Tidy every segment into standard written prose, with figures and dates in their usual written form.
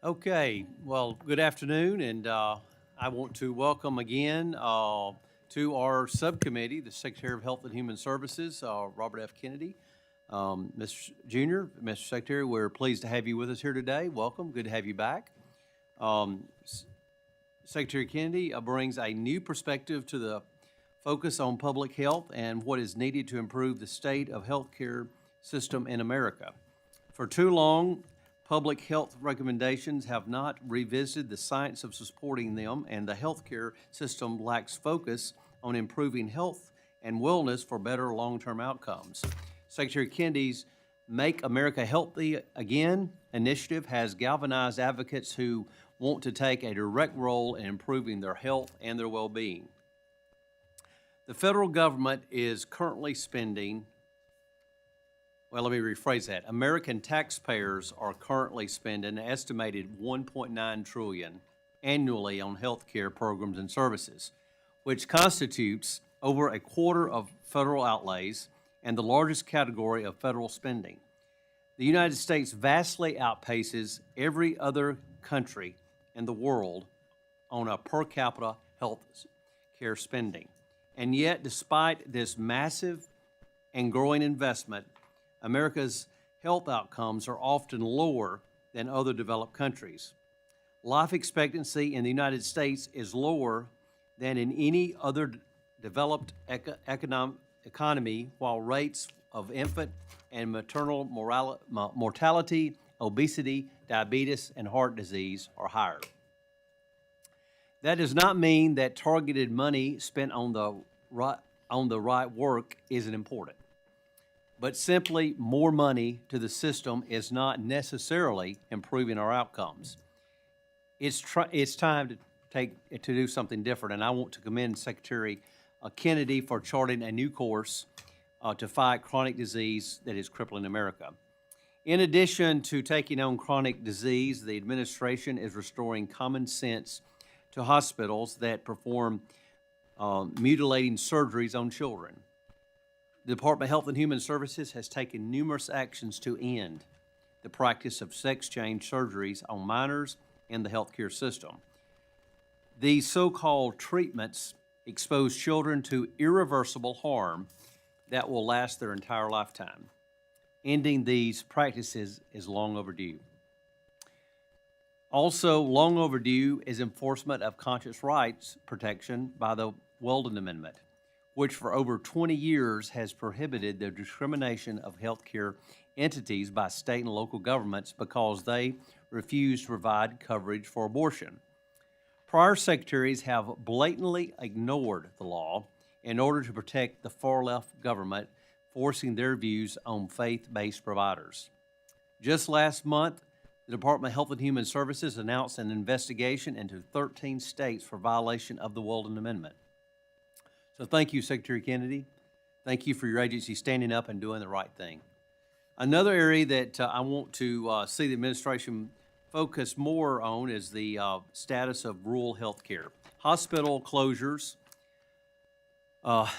Okay, well, good afternoon, and I want to welcome again to our subcommittee, the Secretary of Health and Human Services, Robert F. Kennedy. Mr. Jr., Mr. Secretary, we're pleased to have you with us here today. Welcome, good to have you back. Secretary Kennedy brings a new perspective to the focus on public health and what is needed to improve the state of healthcare system in America. For too long, public health recommendations have not revisited the science of supporting them, and the healthcare system lacks focus on improving health and wellness for better long-term outcomes. Secretary Kennedy's Make America Healthy Again initiative has galvanized advocates who want to take a direct role in improving their health and their well-being. The federal government is currently spending, well, let me rephrase that. American taxpayers are currently spending an estimated $1.9 trillion annually on health care programs and services, which constitutes over a quarter of federal outlays and the largest category of federal spending. The United States vastly outpaces every other country in the world on a per capita health care spending. And yet, despite this massive and growing investment, America's health outcomes are often lower than other developed countries. Life expectancy in the United States is lower than in any other developed economy, while rates of infant and maternal mortality, obesity, diabetes, and heart disease are higher. That does not mean that targeted money spent on the right work isn't important, but simply more money to the system is not necessarily improving our outcomes. It's time to do something different, and I want to commend Secretary Kennedy for charting a new course to fight chronic disease that is crippling America. In addition to taking on chronic disease, the administration is restoring common sense to hospitals that perform mutilating surgeries on children. The Department of Health and Human Services has taken numerous actions to end the practice of sex change surgeries on minors in the healthcare system. These so-called treatments expose children to irreversible harm that will last their entire lifetime. Ending these practices is long overdue. Also, long overdue is enforcement of conscious rights protection by the Weldon Amendment, which for over 20 years has prohibited the discrimination of healthcare entities by state and local governments because they refuse to provide coverage for abortion. Prior secretaries have blatantly ignored the law in order to protect the far-left government, forcing their views on faith-based providers. Just last month, the Department of Health and Human Services announced an investigation into 13 states for violation of the Weldon Amendment. So thank you, Secretary Kennedy. Thank you for your agency standing up and doing the right thing. Another area that I want to see the administration focus more on is the status of rural health care. Hospital closures,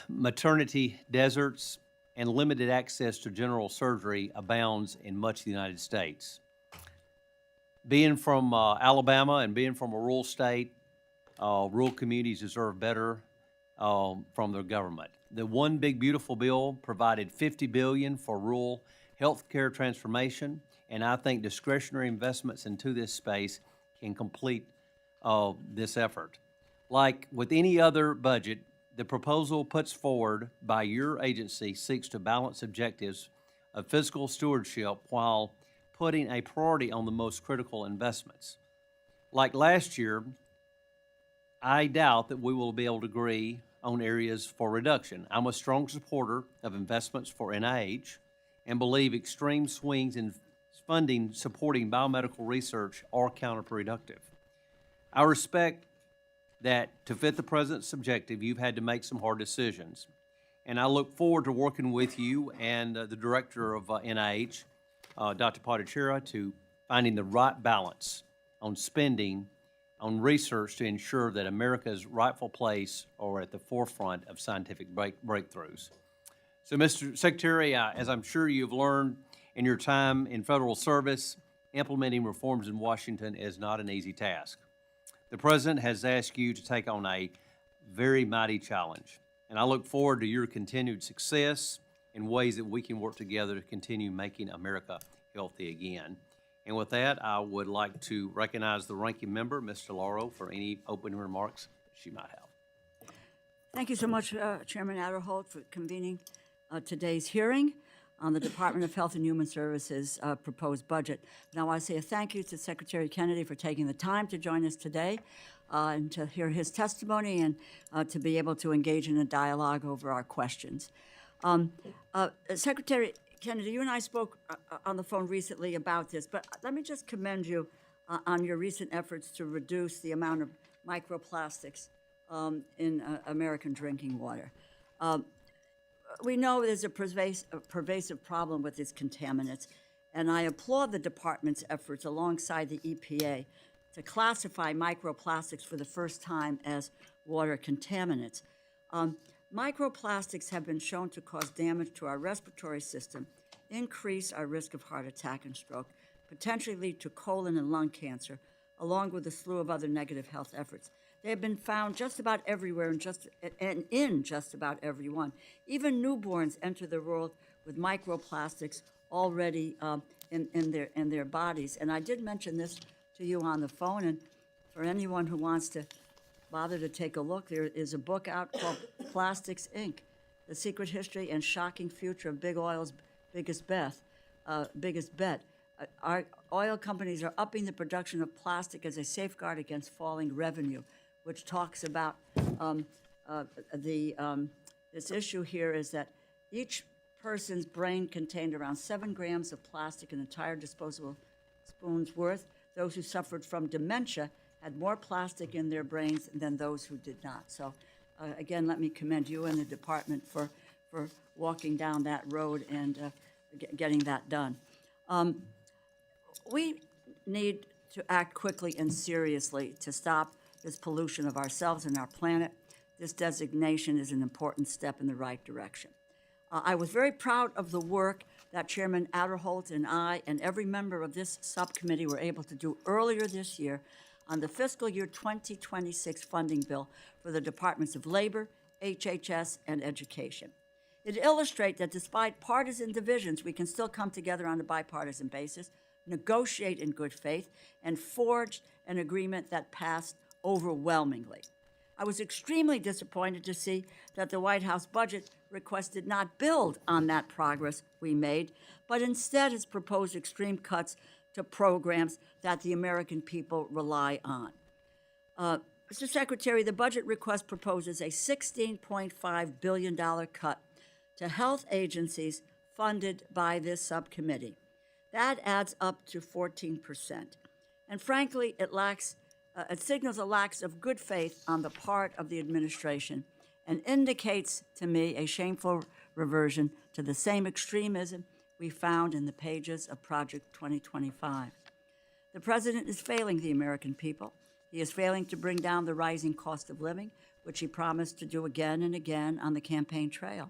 maternity deserts, and limited access to general surgery abounds in much of the United States. Being from Alabama and being from a rural state, rural communities deserve better from their government. The One Big Beautiful Bill provided $50 billion for rural health care transformation, and I think discretionary investments into this space can complete this effort. Like with any other budget, the proposal puts forward by your agency seeks to balance objectives of fiscal stewardship while putting a priority on the most critical investments. Like last year, I doubt that we will be able to agree on areas for reduction. I'm a strong supporter of investments for NIH and believe extreme swings in funding supporting biomedical research are counterproductive. I respect that to fit the President's objective, you've had to make some hard decisions. And I look forward to working with you and the Director of NIH, Dr. Pottichera, to finding the right balance on spending on research to ensure that America's rightful place are at the forefront of scientific breakthroughs. So, Mr. Secretary, as I'm sure you've learned in your time in federal service, implementing reforms in Washington is not an easy task. The President has asked you to take on a very mighty challenge, and I look forward to your continued success in ways that we can work together to continue making America healthy again. And with that, I would like to recognize the ranking member, Ms. DeLauro, for any opening remarks she might have. Thank you so much, Chairman Adderholt, for convening today's hearing on the Department of Health and Human Services proposed budget. Now, I want to say a thank you to Secretary Kennedy for taking the time to join us today and to hear his testimony and to be able to engage in a dialogue over our questions. Secretary Kennedy, you and I spoke on the phone recently about this, but let me just commend you on your recent efforts to reduce the amount of microplastics in American drinking water. We know there's a pervasive problem with these contaminants, and I applaud the department's efforts alongside the EPA to classify microplastics for the first time as water contaminants. Microplastics have been shown to cause damage to our respiratory system, increase our risk of heart attack and stroke, potentially lead to colon and lung cancer, along with a slew of other negative health efforts. They have been found just about everywhere and in just about everyone. Even newborns enter the world with microplastics already in their bodies. And I did mention this to you on the phone, and for anyone who wants to bother to take a look, there is a book out called Plastics, Inc., The Secret History and Shocking Future of Big Oil's Biggest Bet. Our oil companies are upping the production of plastic as a safeguard against falling revenue, which talks about this issue here is that each person's brain contained around 7 grams of plastic, an entire disposable spoon's worth. Those who suffered from dementia had more plastic in their brains than those who did not. So, again, let me commend you and the department for walking down that road and getting that done. We need to act quickly and seriously to stop this pollution of ourselves and our planet. This designation is an important step in the right direction. I was very proud of the work that Chairman Adderholt and I and every member of this subcommittee were able to do earlier this year on the fiscal year 2026 funding bill for the Departments of Labor, HHS, and Education. It illustrates that despite partisan divisions, we can still come together on a bipartisan basis, negotiate in good faith, and forge an agreement that passed overwhelmingly. I was extremely disappointed to see that the White House budget request did not build on that progress we made, but instead has proposed extreme cuts to programs that the American people rely on. Mr. Secretary, the budget request proposes a $16.5 billion cut to health agencies funded by this subcommittee. That adds up to 14%. And frankly, it signals a lack of good faith on the part of the administration and indicates to me a shameful reversion to the same extremism we found in the pages of Project 2025. The president is failing the American people. He is failing to bring down the rising cost of living, which he promised to do again and again on the campaign trail.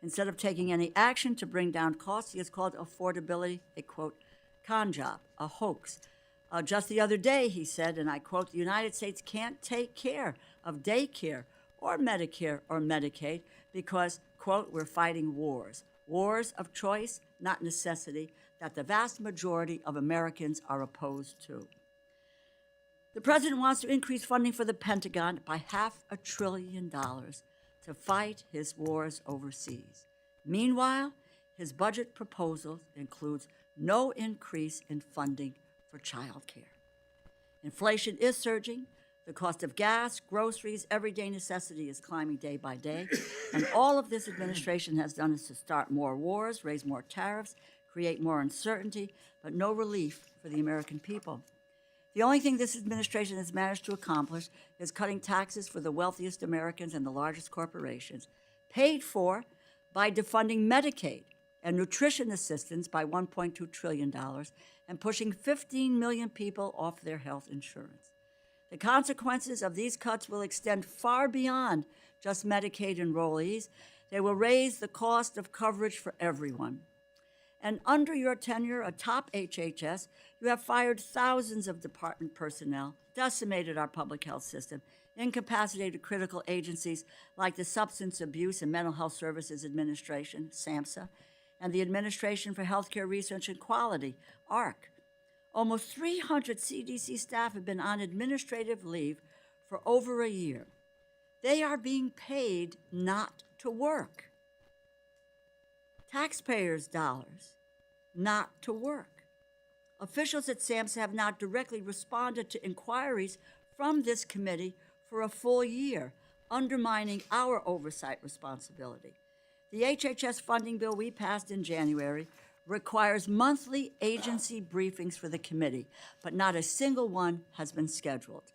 Instead of taking any action to bring down costs, he has called affordability a, quote, con job, a hoax. Just the other day, he said, and I quote, the United States can't take care of daycare or Medicare or Medicaid because, quote, we're fighting wars of choice, not necessity, that the vast majority of Americans are opposed to. The president wants to increase funding for the Pentagon by $500 billion to fight his wars overseas. Meanwhile, his budget proposal includes no increase in funding for child care. Inflation is surging. The cost of gas, groceries, everyday necessity is climbing day by day. And all of this administration has done is to start more wars, raise more tariffs, create more uncertainty, but no relief for the American people. The only thing this administration has managed to accomplish is cutting taxes for the wealthiest Americans and the largest corporations, paid for by defunding Medicaid and nutrition assistance by $1.2 trillion and pushing 15 million people off their health insurance. The consequences of these cuts will extend far beyond just Medicaid enrollees. They will raise the cost of coverage for everyone. And under your tenure atop HHS, you have fired thousands of department personnel, decimated our public health system, incapacitated critical agencies like the Substance Abuse and Mental Health Services Administration, SAMHSA, and the Administration for Healthcare Research and Quality, AHRQ. Almost 300 CDC staff have been on administrative leave for over a year. They are being paid not to work. Taxpayers' dollars not to work. Officials at SAMHSA have not directly responded to inquiries from this committee for a full year, undermining our oversight responsibility. The HHS funding bill we passed in January requires monthly agency briefings for the committee, but not a single one has been scheduled.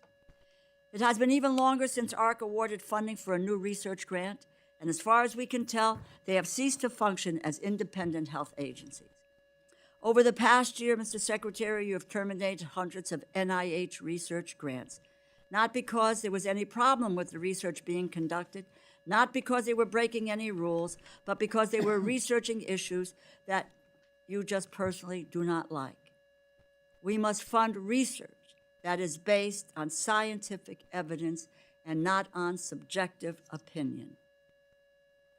It has been even longer since AHRQ awarded funding for a new research grant, and as far as we can tell, they have ceased to function as independent health agencies. Over the past year, Mr. Secretary, you have terminated hundreds of NIH research grants, not because there was any problem with the research being conducted, not because they were breaking any rules, but because they were researching issues that you just personally do not like. We must fund research that is based on scientific evidence and not on subjective opinion.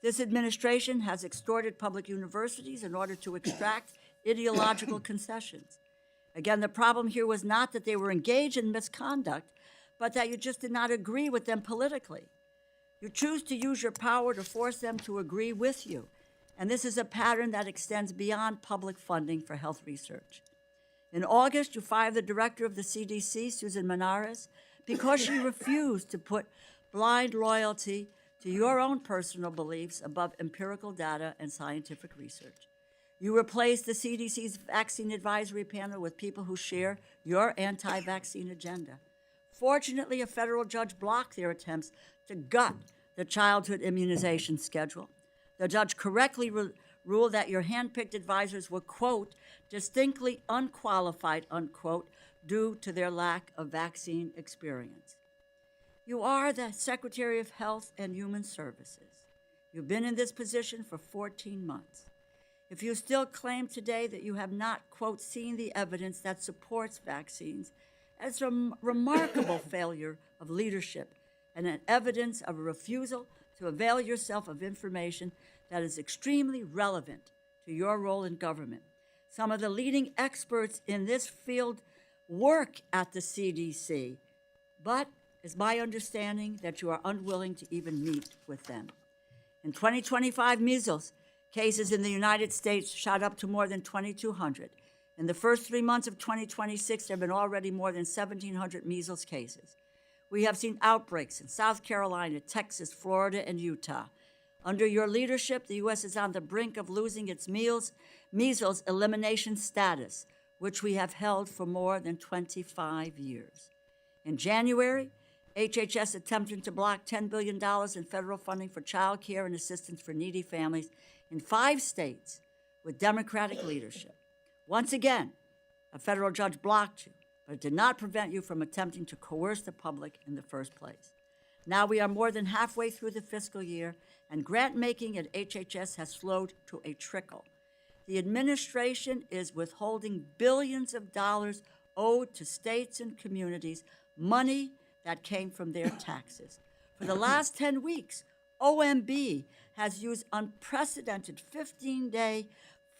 This administration has extorted public universities in order to extract ideological concessions. Again, the problem here was not that they were engaged in misconduct, but that you just did not agree with them politically. You choose to use your power to force them to agree with you, and this is a pattern that extends beyond public funding for health research. In August, you fired the director of the CDC, Susan Menares, because she refused to put blind loyalty to your own personal beliefs above empirical data and scientific research. You replaced the CDC's vaccine advisory panel with people who share your anti-vaccine agenda. Fortunately, a federal judge blocked their attempts to gut the childhood immunization schedule. The judge correctly ruled that your handpicked advisors were, quote, distinctly unqualified, unquote, due to their lack of vaccine experience. You are the Secretary of Health and Human Services. You've been in this position for 14 months. If you still claim today that you have not, quote, seen the evidence that supports vaccines, it's a remarkable failure of leadership and an evidence of a refusal to avail yourself of information that is extremely relevant to your role in government. Some of the leading experts in this field work at the CDC, but it's my understanding that you are unwilling to even meet with them. In 2025, measles cases in the United States shot up to more than 2,200. In the first 3 months of 2026, there have been already more than 1,700 measles cases. We have seen outbreaks in South Carolina, Texas, Florida, and Utah. Under your leadership, the U.S. is on the brink of losing its measles elimination status, which we have held for more than 25 years. In January, HHS attempted to block $10 billion in federal funding for child care and assistance for needy families in 5 states with Democratic leadership. Once again, a federal judge blocked you, but it did not prevent you from attempting to coerce the public in the first place. Now we are more than halfway through the fiscal year, and grant-making at HHS has slowed to a trickle. The administration is withholding billions of dollars owed to states and communities, money that came from their taxes. For the last 10 weeks, OMB has used unprecedented 15-day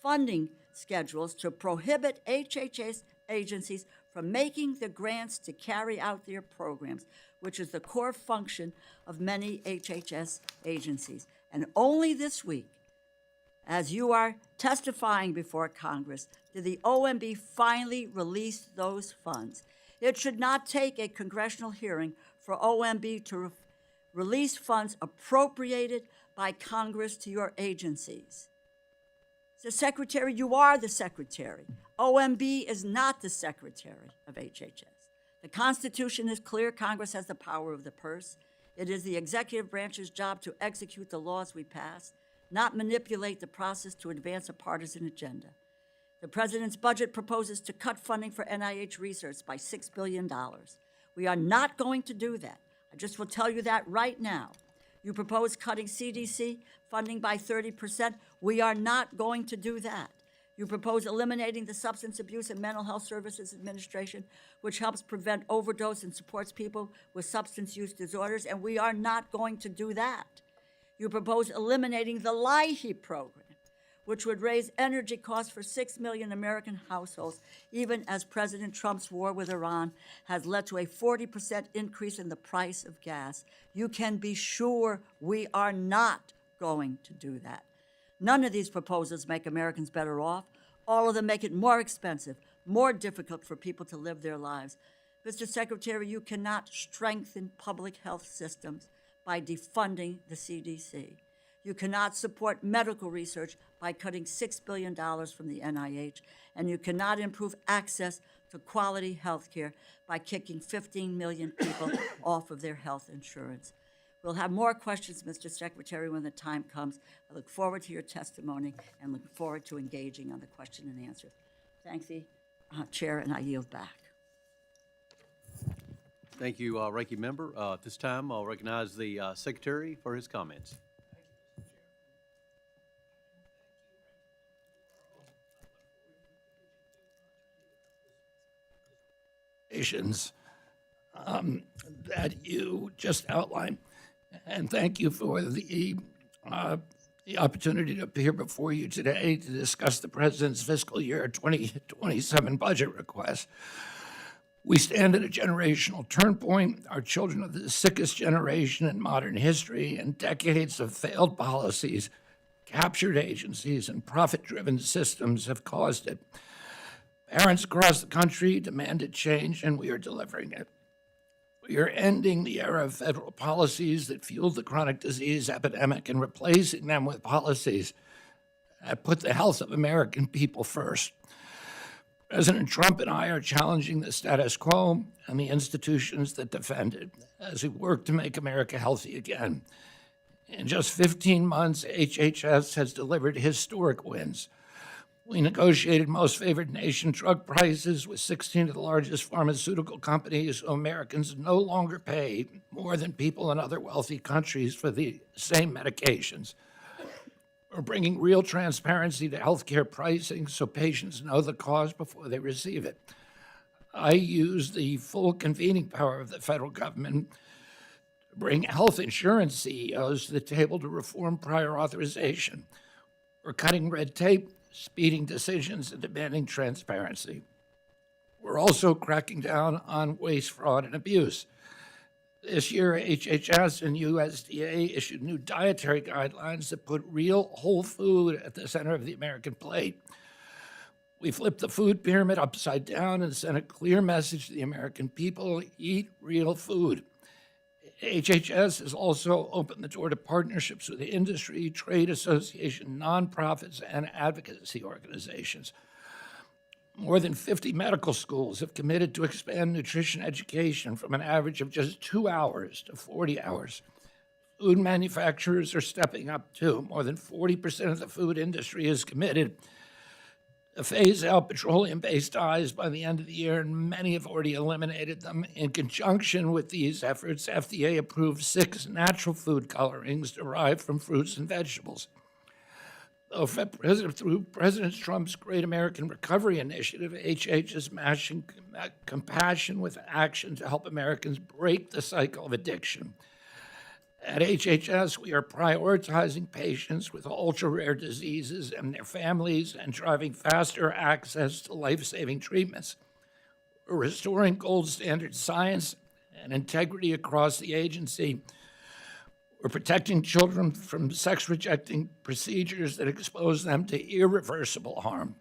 funding schedules to prohibit HHS agencies from making the grants to carry out their programs, which is the core function of many HHS agencies. And only this week, as you are testifying before Congress, did the OMB finally release those funds. It should not take a congressional hearing for OMB to release funds appropriated by Congress to your agencies. So, Secretary, you are the Secretary. OMB is not the Secretary of HHS. The Constitution is clear. Congress has the power of the purse. It is the executive branch's job to execute the laws we pass, not manipulate the process to advance a partisan agenda. The president's budget proposes to cut funding for NIH research by $6 billion. We are not going to do that. I just will tell you that right now. You propose cutting CDC funding by 30%. We are not going to do that. You propose eliminating the Substance Abuse and Mental Health Services Administration, which helps prevent overdose and supports people with substance use disorders, and we are not going to do that. You propose eliminating the LIHEAP program, which would raise energy costs for 6 million American households, even as President Trump's war with Iran has led to a 40% increase in the price of gas. You can be sure we are not going to do that. None of these proposals make Americans better off. All of them make it more expensive, more difficult for people to live their lives. Mr. Secretary, you cannot strengthen public health systems by defunding the CDC. You cannot support medical research by cutting $6 billion from the NIH, and you cannot improve access to quality health care by kicking 15 million people off of their health insurance. We'll have more questions, Mr. Secretary, when the time comes. I look forward to your testimony and look forward to engaging on the question and answer. Thank the Chair, and I yield back. Thank you, Ranking Member. At this time, I'll recognize the Secretary for his comments. That you just outlined. And thank you for the opportunity to appear before you today to discuss the President's fiscal year 2027 budget request. We stand at a generational turn point. Our children are the sickest generation in modern history, and decades of failed policies, captured agencies, and profit-driven systems have caused it. Parents across the country demanded change, and we are delivering it. We are ending the era of federal policies that fueled the chronic disease epidemic and replacing them with policies that put the health of American people first. President Trump and I are challenging the status quo and the institutions that defend it as we work to make America healthy again. In just 15 months, HHS has delivered historic wins. We negotiated most favored nation drug prices with 16 of the largest pharmaceutical companies, so Americans no longer pay more than people in other wealthy countries for the same medications. We're bringing real transparency to healthcare pricing so patients know the cost before they receive it. I use the full convening power of the federal government to bring health insurance CEOs to the table to reform prior authorization. We're cutting red tape, speeding decisions, and demanding transparency. We're also cracking down on waste, fraud, and abuse. This year, HHS and USDA issued new dietary guidelines that put real whole food at the center of the American plate. We flipped the food pyramid upside down and sent a clear message to the American people: eat real food. HHS has also opened the door to partnerships with the industry, trade association, nonprofits, and advocacy organizations. More than 50 medical schools have committed to expand nutrition education from an average of just 2 hours to 40 hours. Food manufacturers are stepping up too. More than 40% of the food industry is committed to phase out petroleum-based dyes by the end of the year, and many have already eliminated them. In conjunction with these efforts, FDA approved 6 natural food colorings derived from fruits and vegetables. Through President Trump's Great American Recovery Initiative, HHS is matching compassion with action to help Americans break the cycle of addiction. At HHS, we are prioritizing patients with ultra-rare diseases and their families and driving faster access to life-saving treatments. We're restoring gold standard science and integrity across the agency. We're protecting children from sex-rejecting procedures that expose them to irreversible harm.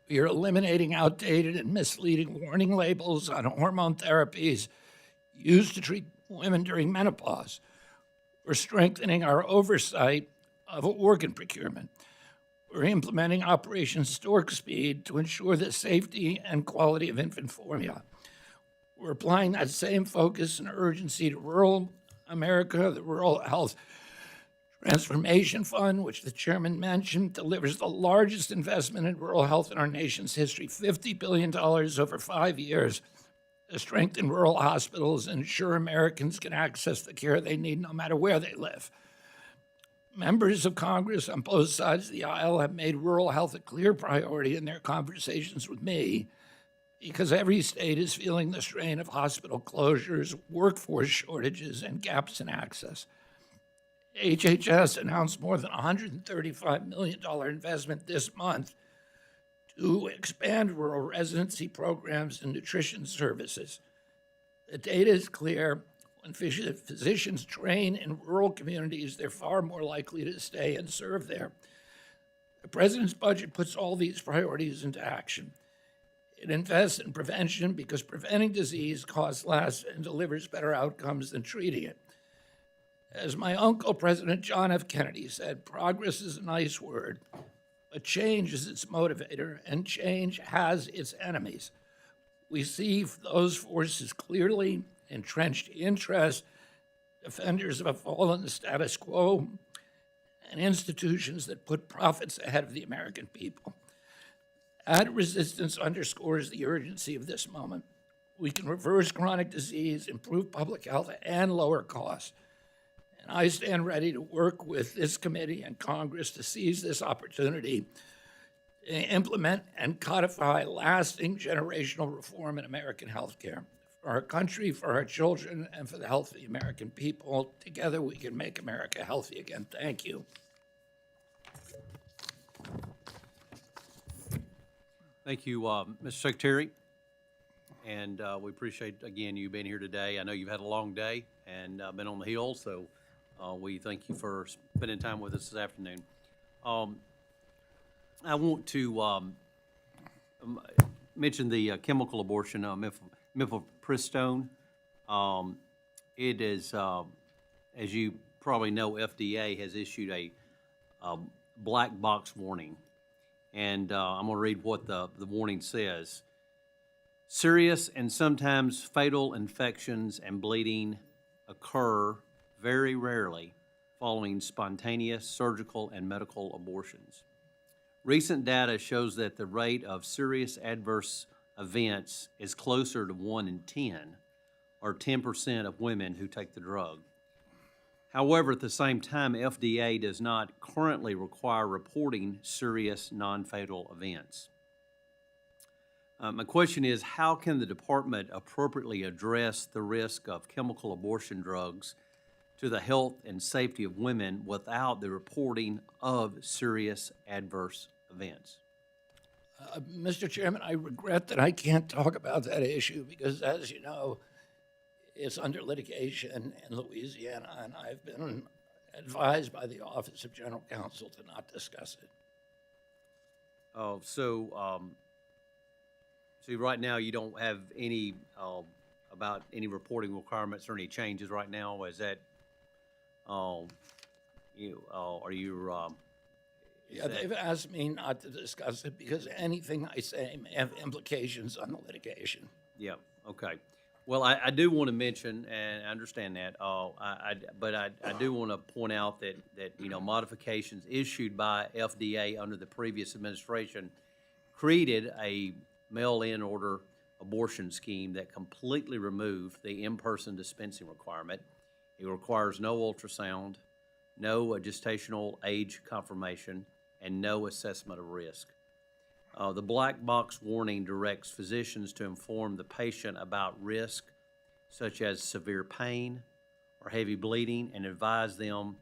We are eliminating outdated and misleading warning labels on hormone therapies used to treat women during menopause. We're strengthening our oversight of organ procurement. We're implementing Operation Stork Speed to ensure the safety and quality of infant formula. We're applying that same focus and urgency to rural America. The Rural Health Transformation Fund, which the chairman mentioned, delivers the largest investment in rural health in our nation's history, $50 billion over 5 years, to strengthen rural hospitals and ensure Americans can access the care they need no matter where they live. Members of Congress on both sides of the aisle have made rural health a clear priority in their conversations with me because every state is feeling the strain of hospital closures, workforce shortages, and gaps in access. HHS announced more than $135 million investment this month to expand rural residency programs and nutrition services. The data is clear. When physicians train in rural communities, they're far more likely to stay and serve there. The president's budget puts all these priorities into action. It invests in prevention because preventing disease costs less and delivers better outcomes than treating it. As my uncle, President John F. Kennedy, said, progress is a nice word, but change is its motivator, and change has its enemies. We see those forces clearly: entrenched interests, defenders of a fallen status quo, and institutions that put profits ahead of the American people. That resistance underscores the urgency of this moment. We can reverse chronic disease, improve public health, and lower costs. And I stand ready to work with this committee and Congress to seize this opportunity to implement and codify lasting generational reform in American healthcare. For our country, for our children, and for the health of the American people, together we can make America healthy again. Thank you. Thank you, Mr. Secretary. And we appreciate, again, you being here today. I know you've had a long day and been on the Hill, so we thank you for spending time with us this afternoon. I want to mention the chemical abortion, mifepristone. It is, as you probably know, FDA has issued a black box warning. And I'm going to read what the warning says. Serious and sometimes fatal infections and bleeding occur very rarely following spontaneous surgical and medical abortions. Recent data shows that the rate of serious adverse events is closer to 1 in 10, or 10% of women who take the drug. However, at the same time, FDA does not currently require reporting serious non-fatal events. My question is, how can the department appropriately address the risk of chemical abortion drugs to the health and safety of women without the reporting of serious adverse events? Mr. Chairman, I regret that I can't talk about that issue because, as you know, it's under litigation in Louisiana, and I've been advised by the Office of General Counsel to not discuss it. So right now you don't have any about any reporting requirements or any changes right now. Is that are you? Yeah, they've asked me not to discuss it because anything I say may have implications on the litigation. Yeah. Okay. Well, I do want to mention, and I understand that, but I do want to point out that modifications issued by FDA under the previous administration created a mail-in order abortion scheme that completely removed the in-person dispensing requirement. It requires no ultrasound, no gestational age confirmation, and no assessment of risk. The black box warning directs physicians to inform the patient about risk, such as severe pain or heavy bleeding, and advise them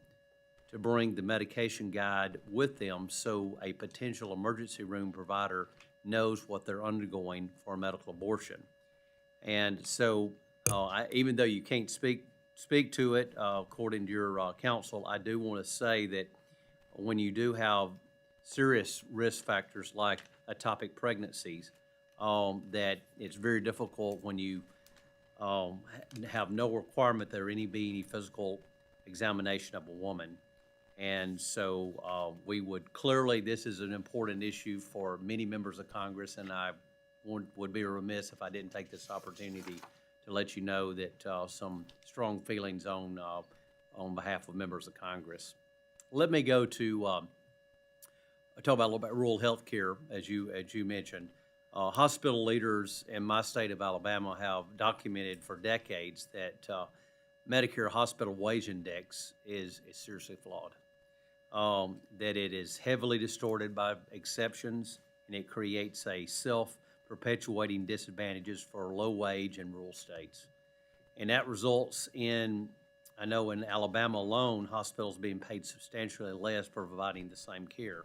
to bring the medication guide with them so a potential emergency room provider knows what they're undergoing for a medical abortion. And so, even though you can't speak to it according to your counsel, I do want to say that when you do have serious risk factors like ectopic pregnancies, that it's very difficult when you have no requirement that there be any physical examination of a woman. And so we would clearly, this is an important issue for many members of Congress, and I would be remiss if I didn't take this opportunity to let you know that some strong feelings on behalf of members of Congress. Let me go to talk about a little bit rural health care, as you mentioned. Hospital leaders in my state of Alabama have documented for decades that Medicare hospital wage index is seriously flawed. that it is heavily distorted by exceptions, and it creates a self-perpetuating disadvantages for low-wage and rural states. And that results in, I know in Alabama alone, hospitals being paid substantially less for providing the same care.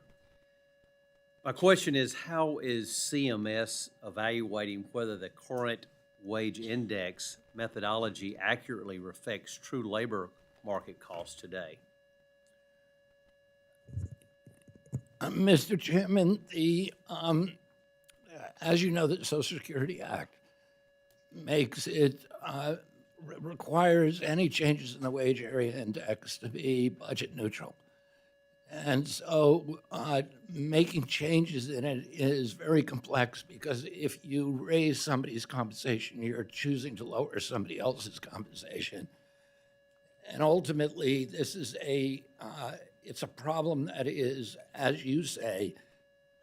My question is, how is CMS evaluating whether the current wage index methodology accurately reflects true labor market costs today? Mr. Chairman, as you know, the Social Security Act makes it, requires any changes in the wage area index to be budget neutral. And so making changes in it is very complex because if you raise somebody's compensation, you're choosing to lower somebody else's compensation. And ultimately, this is it's a problem that is, as you say,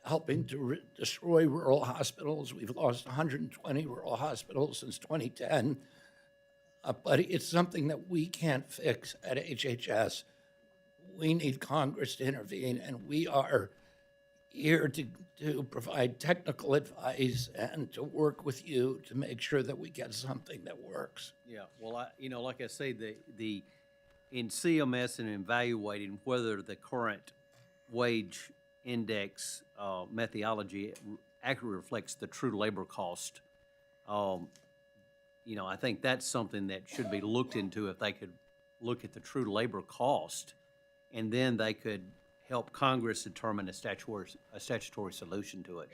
helping to destroy rural hospitals. We've lost 120 rural hospitals since 2010, but it's something that we can't fix at HHS. We need Congress to intervene, and we are here to provide technical advice and to work with you to make sure that we get something that works. Yeah, well, like I say, in CMS and evaluating whether the current wage index methodology accurately reflects the true labor cost, I think that's something that should be looked into if they could look at the true labor cost, and then they could help Congress determine a statutory solution to it.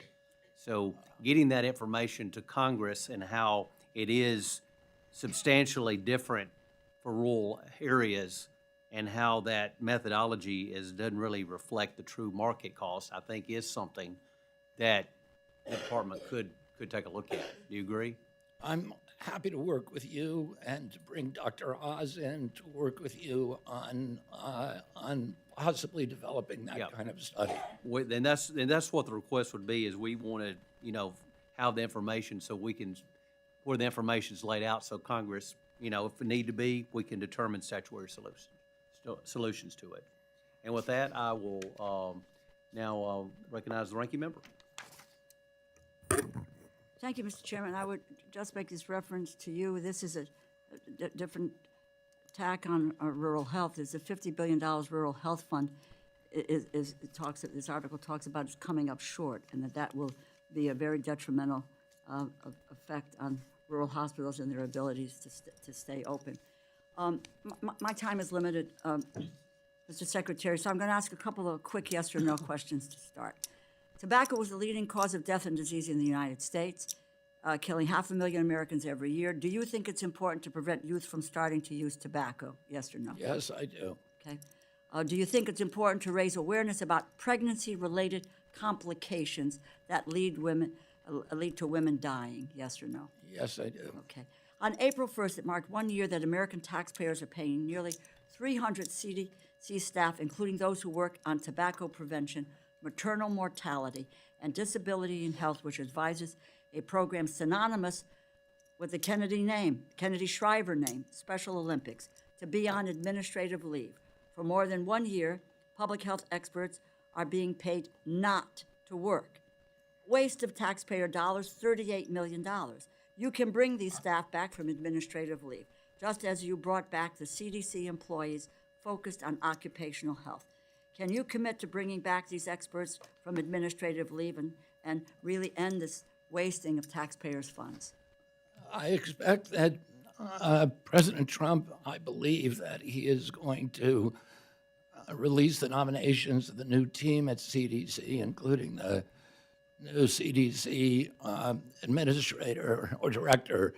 So getting that information to Congress and how it is substantially different for rural areas and how that methodology doesn't really reflect the true market cost, I think is something that the department could take a look at. Do you agree? I'm happy to work with you and to bring Dr. Oz in to work with you on possibly developing that kind of study. And that's what the request would be, is we want to, have the information so we can, where the information's laid out, so Congress, if it need to be, we can determine statutory solutions to it. And with that, I will now recognize the ranking member. Thank you, Mr. Chairman. I would just make this reference to you. This is a different tack on rural health. There's a $50 billion rural health fund. This article talks about is coming up short, and that will be a very detrimental effect on rural hospitals and their abilities to stay open. My time is limited, Mr. Secretary, so I'm going to ask a couple of quick yes or no questions to start. Tobacco is the leading cause of death and disease in the United States, killing 500,000 Americans every year. Do you think it's important to prevent youth from starting to use tobacco? Yes or no? Yes, I do. Okay. Do you think it's important to raise awareness about pregnancy-related complications that lead to women dying? Yes or no? Yes, I do. Okay. On April 1st, it marked 1 year that American taxpayers are paying nearly 300 CDC staff, including those who work on tobacco prevention, maternal mortality, and disability in health, which advises a program synonymous with the Kennedy Shriver name, Special Olympics, to be on administrative leave. For more than 1 year, public health experts are being paid not to work. Waste of taxpayer dollars, $38 million. You can bring these staff back from administrative leave, just as you brought back the CDC employees focused on occupational health. Can you commit to bringing back these experts from administrative leave and really end this wasting of taxpayers' funds? I expect that President Trump, I believe that he is going to release the nominations of the new team at CDC, including the new CDC administrator or director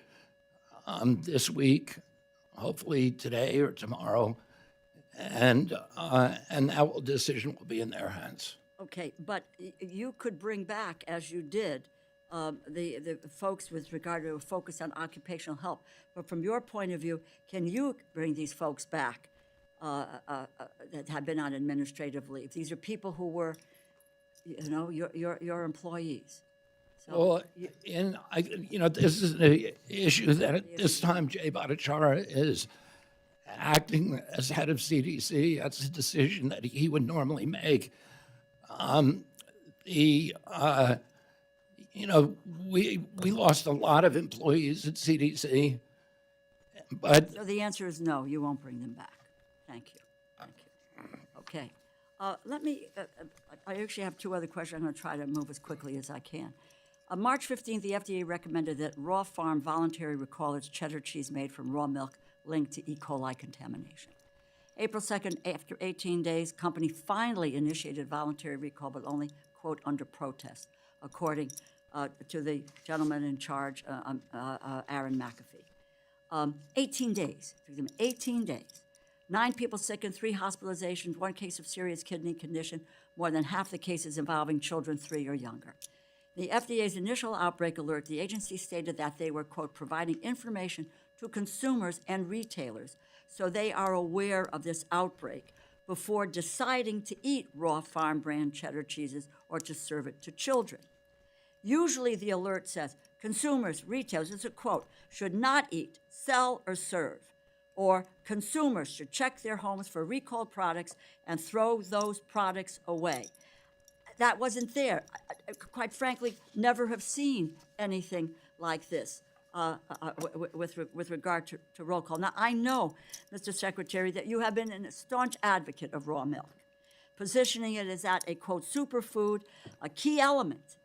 this week, hopefully today or tomorrow, and that decision will be in their hands. Okay, but you could bring back, as you did, the folks with regard to a focus on occupational health. But from your point of view, can you bring these folks back that have been on administrative leave? These are people who were, your employees. So, Well, this is an issue that at this time Jay Bhattacharya is acting as head of CDC, that's a decision that he would normally make. The you know, we lost a lot of employees at CDC, but So the answer is no, you won't bring them back. Thank you. Thank you. Okay. Let me, I actually have two other questions. I'm going to try to move as quickly as I can. On March 15th, the FDA recommended that Raw Farm voluntary recall its cheddar cheese made from raw milk linked to E. coli contamination. April 2nd, after 18 days, company finally initiated voluntary recall, but only, quote, under protest, according to the gentleman in charge, Aaron McAfee. 18 days, 18 days. 9 people sick and 3 hospitalizations, 1 case of serious kidney condition, more than half the cases involving children 3 or younger. The FDA's initial outbreak alert, the agency stated that they were, quote, providing information to consumers and retailers so they are aware of this outbreak before deciding to eat raw farm brand cheddar cheeses or to serve it to children. Usually the alert says consumers, retailers, it's a quote, should not eat, sell, or serve, or consumers should check their homes for recalled products and throw those products away. That wasn't there. I quite frankly, never have seen anything like this with regard to roll call. Now, I know, Mr. Secretary, that you have been a staunch advocate of raw milk, positioning it as a, quote, superfood, a key element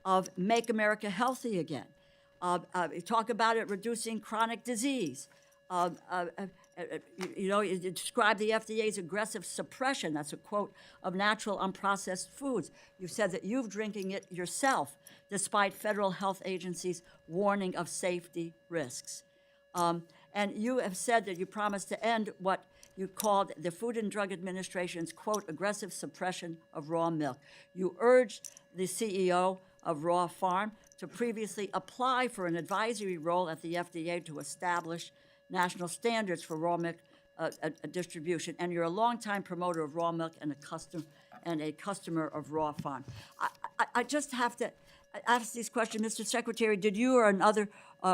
of Make America Healthy Again. You talk about it reducing chronic disease. You describe the FDA's aggressive suppression, that's a quote, of natural unprocessed foods. You said that you've drinking it yourself, despite federal health agencies' warning of safety risks. And you have said that you promised to end what you called the Food and Drug Administration's, quote, aggressive suppression of raw milk. You urged the CEO of Raw Farm to previously apply for an advisory role at the FDA to establish national standards for raw milk distribution, and you're a longtime promoter of raw milk and a customer of Raw Farm. I just have to ask these questions, Mr. Secretary. Did you or other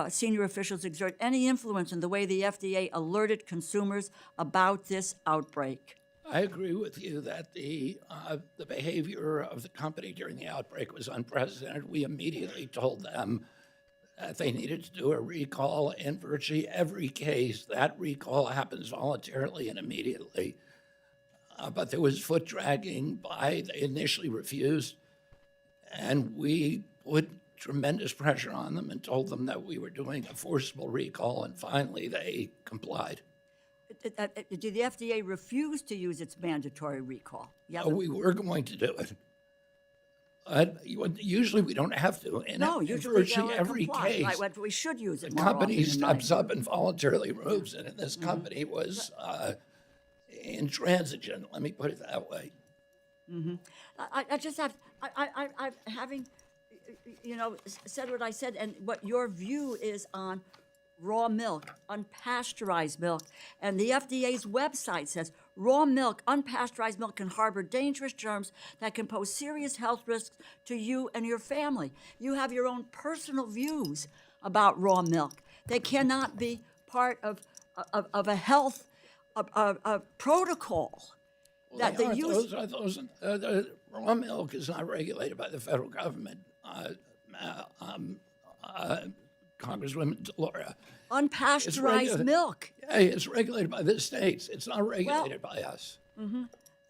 senior officials exert any influence in the way the FDA alerted consumers about this outbreak? I agree with you that the behavior of the company during the outbreak was unprecedented. We immediately told them that they needed to do a recall. In virtually every case, that recall happens voluntarily and immediately. But there was foot dragging they initially refused, and we put tremendous pressure on them and told them that we were doing a forcible recall, and finally they complied. Did the FDA refuse to use its mandatory recall? Yeah. We were going to do it. Usually we don't have to. In virtually every case, right, we should use it the more company often, steps up and voluntarily removes it, and this company was intransigent, let me put it that way. I just have, I having, said what I said, and what your view is on raw milk, unpasteurized milk, and the FDA's website says raw milk, unpasteurized milk can harbor dangerous germs that can pose serious health risks to you and your family. You have your own personal views about raw milk. They cannot be part of a health protocol. Well, the raw milk is not regulated by the federal government. Congresswoman DeLaura. Unpasteurized milk. Yeah, it's regulated by the states. It's not regulated by us.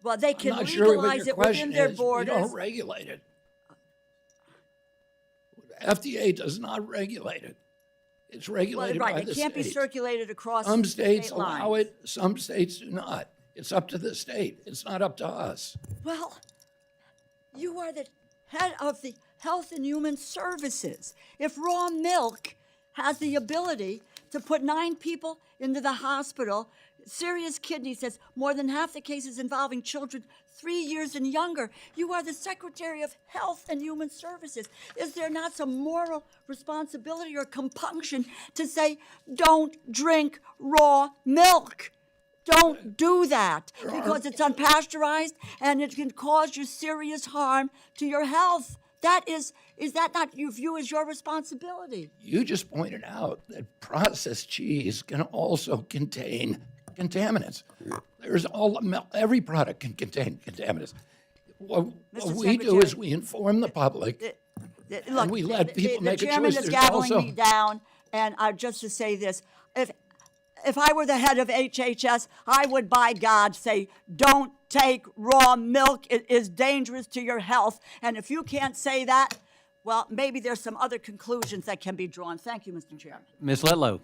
Well, they can I'm not sure what legalize your it within question their is. borders. We don't regulate it. FDA does not regulate it. It's regulated by the It can't be states. circulated across Some states state allow lines. it, some states do not. It's up to the state. It's not up to us. Well, you are the head of the Health and Human Services. If raw milk has the ability to put 9 people into the hospital, serious kidney disease, more than half the cases involving children 3 years and younger, you are the Secretary of Health and Human Services. Is there not some moral responsibility or compunction to say, don't drink raw milk? Don't do that because it's unpasteurized and it can cause you serious harm to your health. Is that not you view as your responsibility? You just pointed out that processed cheese can also contain contaminants. Every product can contain contaminants. What we do Secretary, is we inform the public. Look, we let people make a The chairman choice. is There's gaveling also- me down, and just to say this, if I were the head of HHS, I would, by God, say, don't take raw milk. It is dangerous to your health. And if you can't say that, well, maybe there's some other conclusions that can be drawn. Thank you, Mr. Chairman. Ms. Letlow.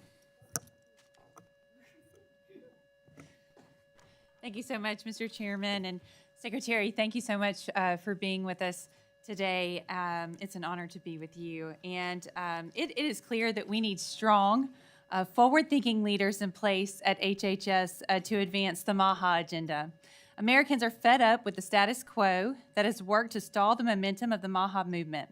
Thank you so much, Mr. Chairman. And Secretary, thank you so much for being with us today. It's an honor to be with you. And it is clear that we need strong, forward-thinking leaders in place at HHS to advance the MAHA agenda. Americans are fed up with the status quo that has worked to stall the momentum of the MAHA movement.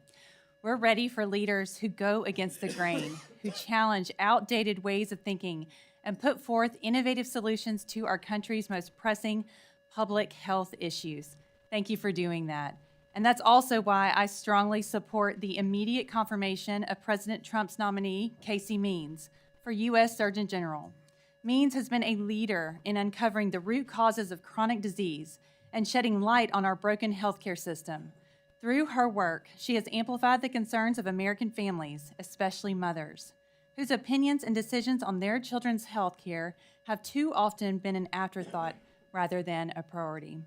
We're ready for leaders who go against the grain, who challenge outdated ways of thinking, and put forth innovative solutions to our country's most pressing public health issues. Thank you for doing that. And that's also why I strongly support the immediate confirmation of President Trump's nominee, Casey Means, for U.S. Surgeon General. Means has been a leader in uncovering the root causes of chronic disease and shedding light on our broken healthcare system. Through her work, she has amplified the concerns of American families, especially mothers, whose opinions and decisions on their children's health care have too often been an afterthought rather than a priority.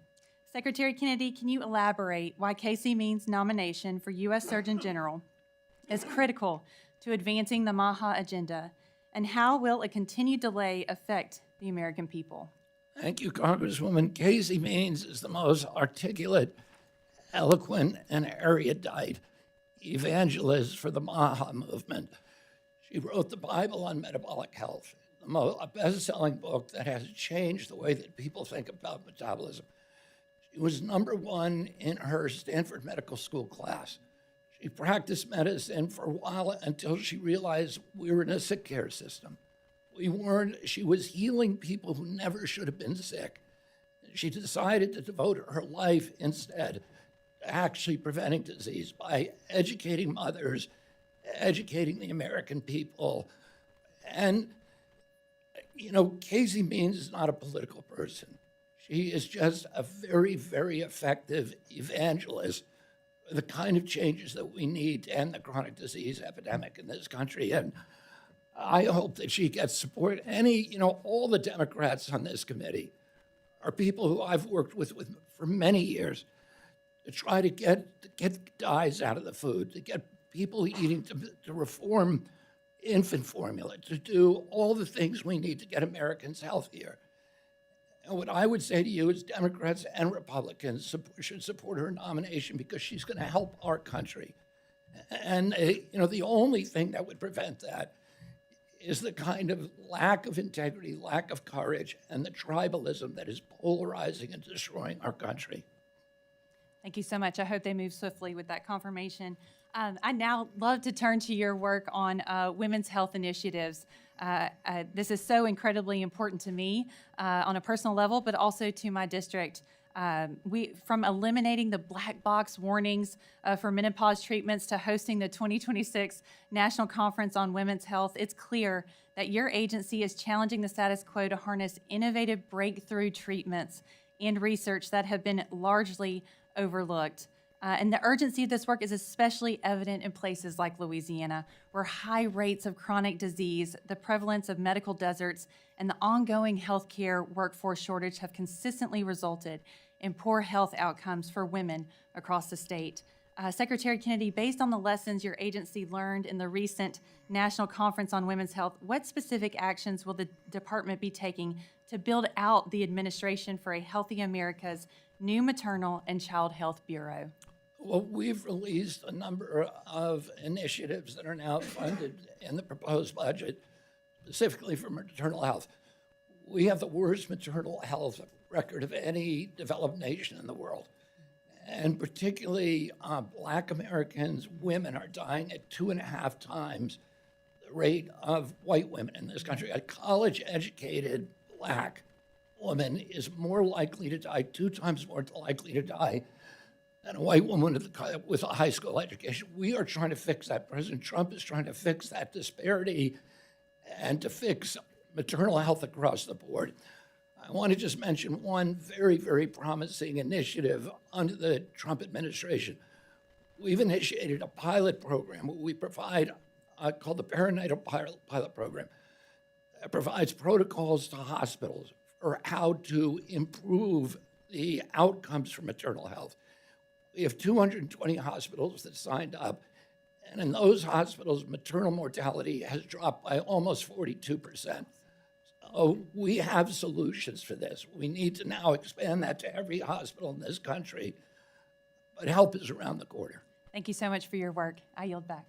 Secretary Kennedy, can you elaborate why Casey Means' nomination for U.S. Surgeon General is critical to advancing the MAHA agenda, and how will a continued delay affect the American people? Thank you, Congresswoman. Casey Means is the most articulate, eloquent, and erudite evangelist for the MAHA movement. She wrote the Bible on metabolic health, a best-selling book that has changed the way that people think about metabolism. She was #1 in her Stanford Medical School class. She practiced medicine for a while until she realized we were in a sick care system. We weren't. She was healing people who never should have been sick. She decided to devote her life instead to actually preventing disease by educating mothers, educating the American people. And, you know, Casey Means is not a political person. She is just a very, very effective evangelist for the kind of changes that we need to end the chronic disease epidemic in this country. And I hope that she gets support. All the Democrats on this committee are people who I've worked with for many years to try to get dyes out of the food, to get people eating, to reform infant formula, to do all the things we need to get Americans healthier. And what I would say to you is Democrats and Republicans should support her nomination because she's going to help our country. And, the only thing that would prevent that is the kind of lack of integrity, lack of courage, and the tribalism that is polarizing and destroying our country. Thank you so much. I hope they move swiftly with that confirmation. I'd now love to turn to your work on women's health initiatives. This is so incredibly important to me on a personal level, but also to my district. From eliminating the black box warnings for menopause treatments to hosting the 2026 National Conference on Women's Health, it's clear that your agency is challenging the status quo to harness innovative breakthrough treatments and research that have been largely overlooked. And the urgency of this work is especially evident in places like Louisiana, where high rates of chronic disease, the prevalence of medical deserts, and the ongoing healthcare workforce shortage have consistently resulted in poor health outcomes for women across the state. Secretary Kennedy, based on the lessons your agency learned in the recent National Conference on Women's Health, what specific actions will the department be taking to build out the administration for a Healthy America's new Maternal and Child Health Bureau? Well, we've released a number of initiatives that are now funded in the proposed budget, specifically for maternal health. We have the worst maternal health record of any developed nation in the world. And particularly Black Americans, women are dying at 2.5 times the rate of white women in this country. A college-educated Black woman is more likely to die, 2 times more likely to die than a white woman with a high school education. We are trying to fix that. President Trump is trying to fix that disparity and to fix maternal health across the board. I want to just mention one very, very promising initiative under the Trump administration. We've initiated a pilot program where we provide, called the Perinatal Pilot Program, that provides protocols to hospitals for how to improve the outcomes for maternal health. We have 220 hospitals that signed up, and in those hospitals, maternal mortality has dropped by almost 42%. So we have solutions for this. We need to now expand that to every hospital in this country, but help is around the corner. Thank you so much for your work. I yield back.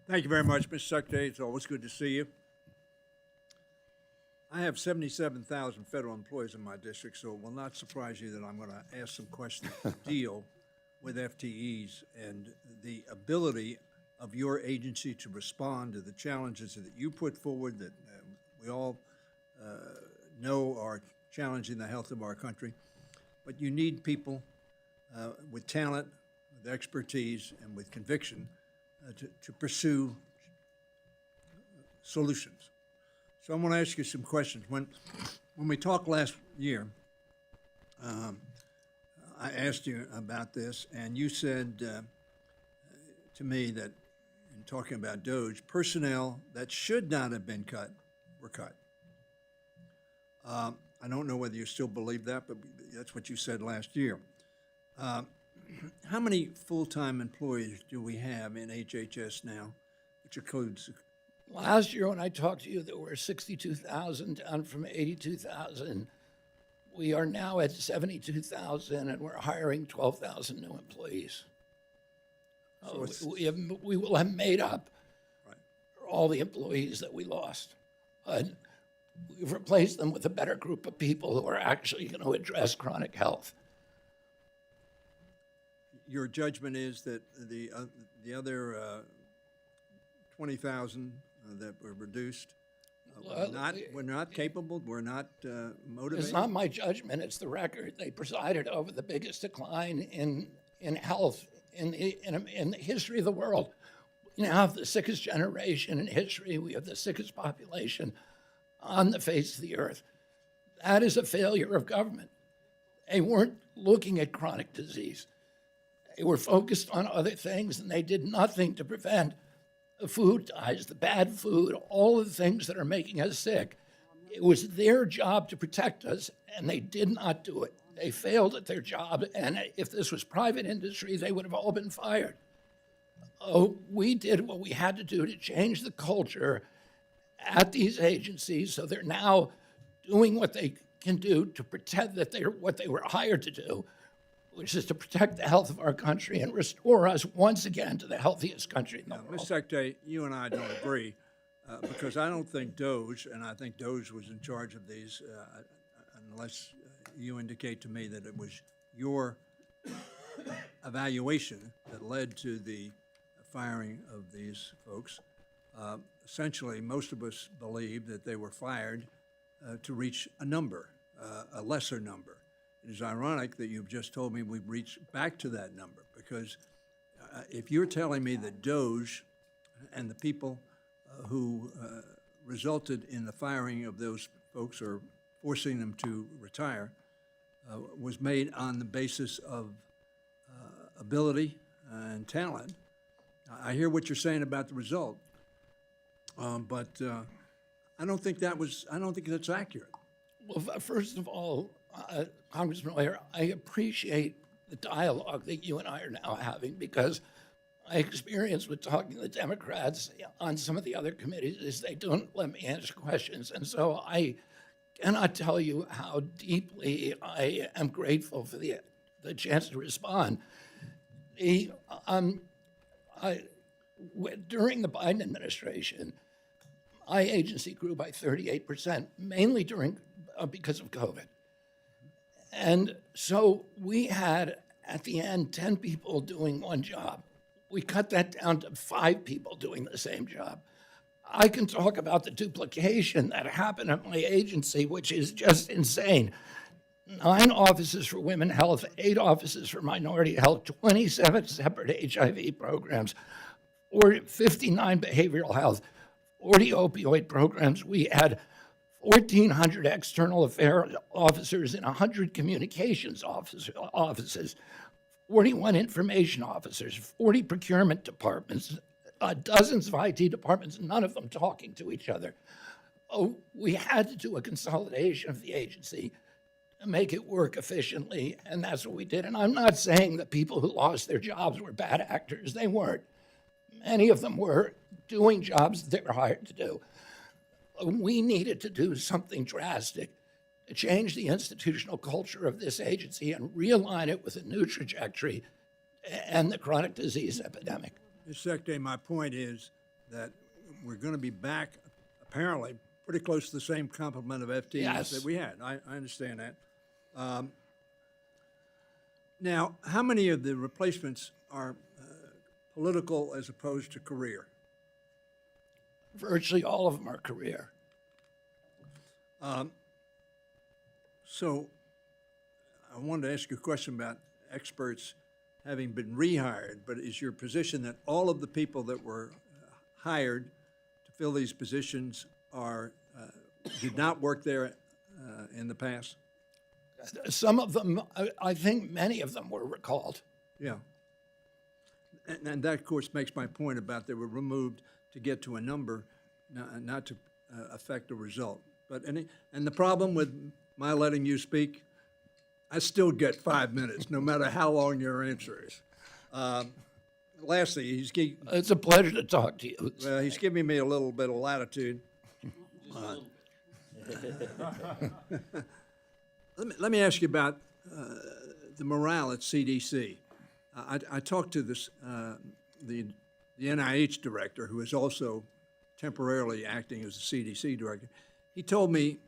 Thank you very much, Mr. Secretary. It's always good to see you. I have 77,000 federal employees in my district, so it will not surprise you that I'm going to ask some questions to deal with FTEs and the ability of your agency to respond to the challenges that you put forward that we all know are challenging the health of our country. But you need people with talent, with expertise, and with conviction to pursue solutions. So I'm going to ask you some questions. When we talked last year, I asked you about this, and you said to me that in talking about DOGE, personnel that should not have been cut were cut. I don't know whether you still believe that, but that's what you said last year. How many full-time employees do we have in HHS now, which includes? Last year, when I talked to you, there were 62,000 down from 82,000. We are now at 72,000, and we're hiring 12,000 new employees. So We will have made up Right. for all the employees that we lost. But we've replaced them with a better group of people who are actually going to address chronic health. Your judgment is that the other 20,000 that were reduced were not capable, were not motivated? It's not my judgment, it's the record. They presided over the biggest decline in health in the history of the world. We now have the sickest generation in history. We have the sickest population on the face of the earth. That is a failure of government. They weren't looking at chronic disease. They were focused on other things, and they did nothing to prevent the food dyes, the bad food, all of the things that are making us sick. It was their job to protect us, and they did not do it. They failed at their job, and if this was private industry, they would have all been fired. Oh, we did what we had to do to change the culture at these agencies, so they're now doing what they can do to protect that they're what they were hired to do, which is to protect the health of our country and restore us once again to the healthiest country in the world. Mr. Secretary, you and I don't agree because I don't think DOGE, and I think DOGE was in charge of these, unless you indicate to me that it was your evaluation that led to the firing of these folks. Essentially, most of us believe that they were fired to reach a number, a lesser number. It is ironic that you've just told me we've reached back to that number because if you're telling me that DOGE and the people who resulted in the firing of those folks or forcing them to retire was made on the basis of ability and talent, I hear what you're saying about the result, but I don't think that's accurate. Well, first of all, Congressman Hoyer, I appreciate the dialogue that you and I are now having because my experience with talking to the Democrats on some of the other committees is they don't let me answer questions. And so I cannot tell you how deeply I am grateful for the chance to respond. During the Biden administration, my agency grew by 38%, mainly because of COVID. And so we had, at the end, 10 people doing one job. We cut that down to 5 people doing the same job. I can talk about the duplication that happened at my agency, which is just insane. 9 offices for women health, 8 offices for minority health, 27 separate HIV programs, or 59 behavioral health. 40 opioid programs. We had 1,400 external affairs officers and 100 communications offices, 41 information officers, 40 procurement departments, dozens of IT departments, none of them talking to each other. Oh, we had to do a consolidation of the agency to make it work efficiently, and that's what we did. And I'm not saying that people who lost their jobs were bad actors. They weren't. Many of them were doing jobs that they were hired to do. We needed to do something drastic to change the institutional culture of this agency and realign it with a new trajectory and the chronic disease epidemic. Mr. Secretary, my point is that we're going to be back, apparently, pretty close to the same complement of FTEs Yes. that we had. I understand that. Now, how many of the replacements are political as opposed to career? Virtually all of them are career. So I wanted to ask you a question about experts having been rehired, but is your position that all of the people that were hired to fill these positions did not work there in the past? Some of them, I think many of them were recalled. Yeah. And that, of course, makes my point about they were removed to get to a number, not to affect the result. And the problem with my letting you speak, I still get 5 minutes, no matter how long your answer is. Lastly, It's a pleasure to talk to you. he's giving me a little bit of latitude. Let me ask you about the morale at CDC. I talked to the NIH director, who is also temporarily acting as the CDC director. He told me,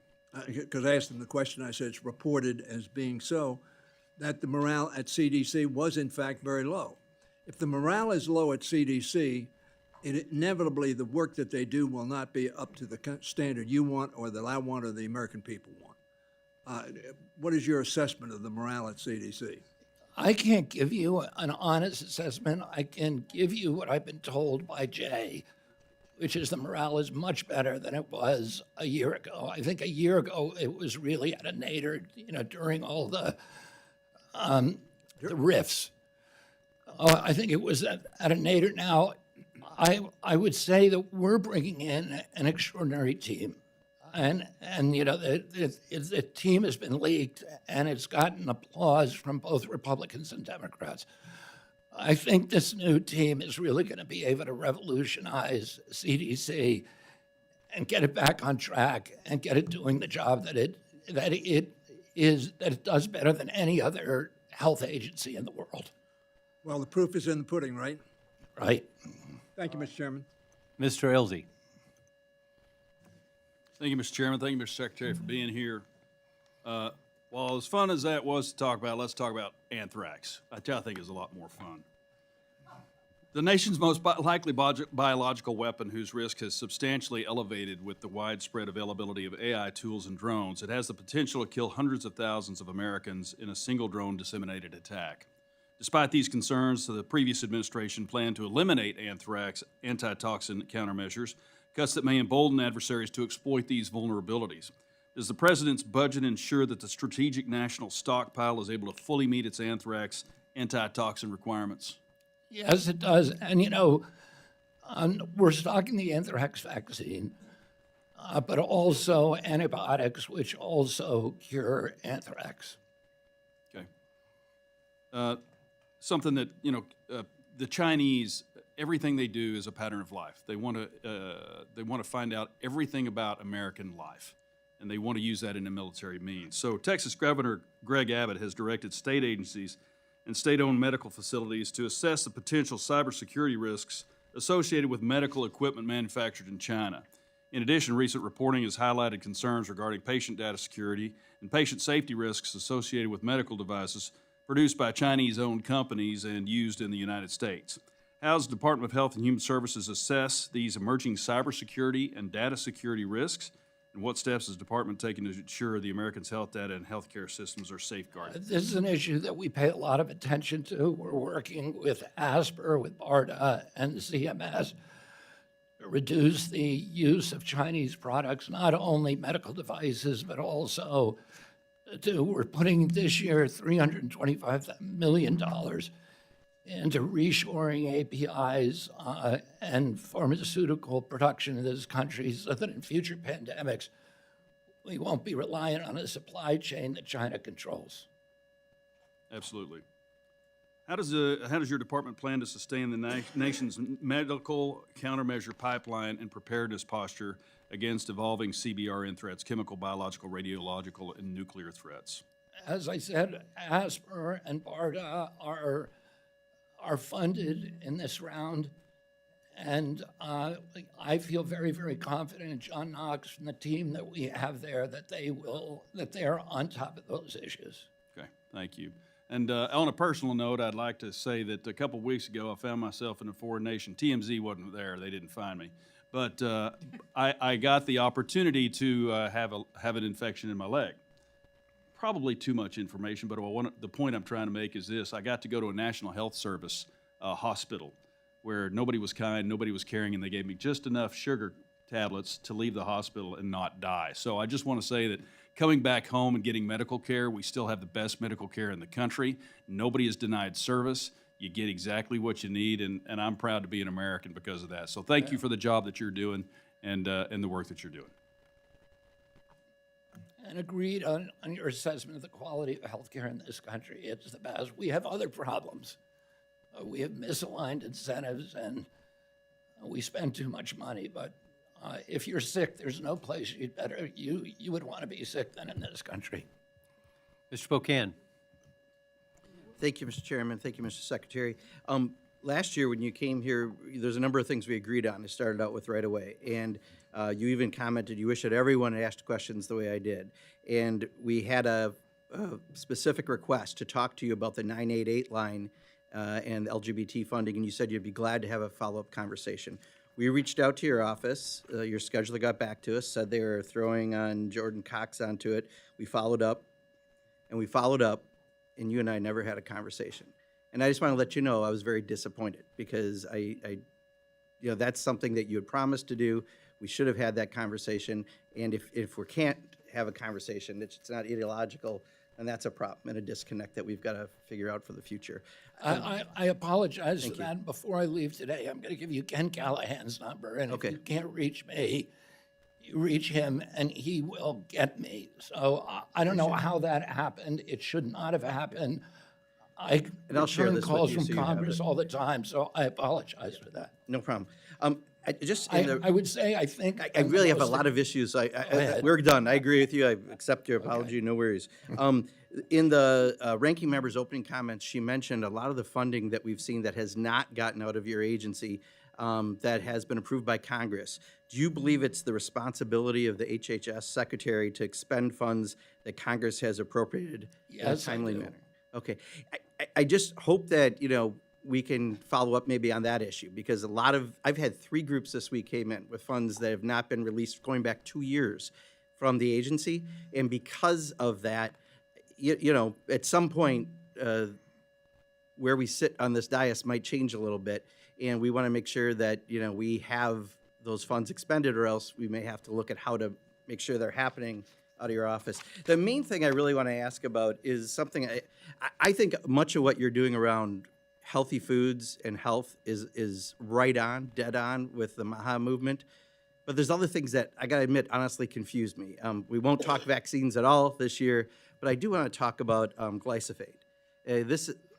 because I asked him the question, I said it's reported as being so, that the morale at CDC was in fact very low. If the morale is low at CDC, inevitably the work that they do will not be up to the standard you want or that I want or the American people want. What is your assessment of the morale at CDC? I can't give you an honest assessment. I can give you what I've been told by Jay, which is the morale is much better than it was a year ago. I think a year ago it was really at a nadir, during all the rifts. I think it was at a nadir now. I would say that we're bringing in an extraordinary team. And the team has been leaked, and it's gotten applause from both Republicans and Democrats. I think this new team is really going to be able to revolutionize CDC and get it back on track and get it doing the job that it does better than any other health agency in the world. Well, the proof is in the pudding, right? Right. Thank you, Mr. Chairman. Mr. Elzey. Thank you, Mr. Chairman. Thank you, Mr. Secretary, for being here. While as fun as that was to talk about, let's talk about anthrax, which I think is a lot more fun. The nation's most likely biological weapon, whose risk has substantially elevated with the widespread availability of AI tools and drones, it has the potential to kill hundreds of thousands of Americans in a single drone-disseminated attack. Despite these concerns, the previous administration planned to eliminate anthrax antitoxin countermeasures, cuts that may embolden adversaries to exploit these vulnerabilities. Does the president's budget ensure that the strategic national stockpile is able to fully meet its anthrax antitoxin requirements? Yes, it does. And, we're stocking the anthrax vaccine, but also antibiotics, which also cure anthrax. Okay. Something that, the Chinese, everything they do is a pattern of life. They want to find out everything about American life, and they want to use that in a military means. So Texas Governor Greg Abbott has directed state agencies and state-owned medical facilities to assess the potential cybersecurity risks associated with medical equipment manufactured in China. In addition, recent reporting has highlighted concerns regarding patient data security and patient safety risks associated with medical devices produced by Chinese-owned companies and used in the United States. How does the Department of Health and Human Services assess these emerging cybersecurity and data security risks? And what steps is the department taking to ensure the Americans' health data and healthcare systems are safeguarded? This is an issue that we pay a lot of attention to. We're working with ASPR, with BARDA, and CMS reduce the use of Chinese products, not only medical devices, but also we're putting this year $325 million into reshoring APIs and pharmaceutical production in this country so that in future pandemics, we won't be reliant on a supply chain that China controls. Absolutely. How does your department plan to sustain the nation's medical countermeasure pipeline and preparedness posture against evolving CBRN threats, chemical, biological, radiological, and nuclear threats? As I said, ASPR and BARDA are funded in this round, and I feel very, very confident in John Knox and the team that we have there that they are on top of those issues. Okay, thank you. And on a personal note, I'd like to say that a couple weeks ago, I found myself in a foreign nation. TMZ wasn't there; they didn't find me. But I got the opportunity to have an infection in my leg. Probably too much information, but the point I'm trying to make is this: I got to go to a National Health Service hospital where nobody was kind, nobody was caring, and they gave me just enough sugar tablets to leave the hospital and not die. So I just want to say that coming back home and getting medical care, we still have the best medical care in the country. Nobody is denied service. You get exactly what you need, and I'm proud to be an American because of that. So thank you for the job that you're doing and the work that you're doing. And agreed on your assessment of the quality of healthcare in this country. It's the best. We have other problems. We have misaligned incentives, and we spend too much money. But if you're sick, there's no place you would want to be sick than in this country. Mr. Spokane. Thank you, Mr. Chairman. Thank you, Mr. Secretary. Last year when you came here, there's a number of things we agreed on. I started out with right away. And you even commented you wish that everyone had asked questions the way I did. And we had a specific request to talk to you about the 988 line and LGBT funding, and you said you'd be glad to have a follow-up conversation. We reached out to your office. Your scheduler got back to us, said they were throwing on Jordan Cox onto it. We followed up, and and you and I never had a conversation. And I just want to let you know I was very disappointed because that's something that you had promised to do. We should have had that conversation. And if we can't have a conversation, it's not ideological, and that's a problem and a disconnect that we've got to figure out for the future. I apologize for that. Before I leave today, I'm going to give you Ken Callahan's number, and if you can't reach me, you reach him, and he will get me. So I don't know how that happened. It should not have happened. I return calls from Congress all the time, so I apologize for that. No problem. I would say I think I really have a lot of issues. We're done. I agree with you. I accept your apology. No worries. In the ranking member's opening comments, she mentioned a lot of the funding that we've seen that has not gotten out of your agency that has been approved by Congress. Do you believe it's the responsibility of the HHS Secretary to expend funds that Congress has appropriated in a timely manner? Okay. I just hope that, we can follow up maybe on that issue because I've had 3 groups this week came in with funds that have not been released going back 2 years from the agency. And because of that, at some point where we sit on this dais might change a little bit. And we want to make sure that, we have those funds expended, or else we may have to look at how to make sure they're happening out of your office. The main thing I really want to ask about is something I think much of what you're doing around healthy foods and health is right on, dead on with the MAHA movement. But there's other things that I got to admit honestly confuse me. We won't talk vaccines at all this year, but I do want to talk about glyphosate.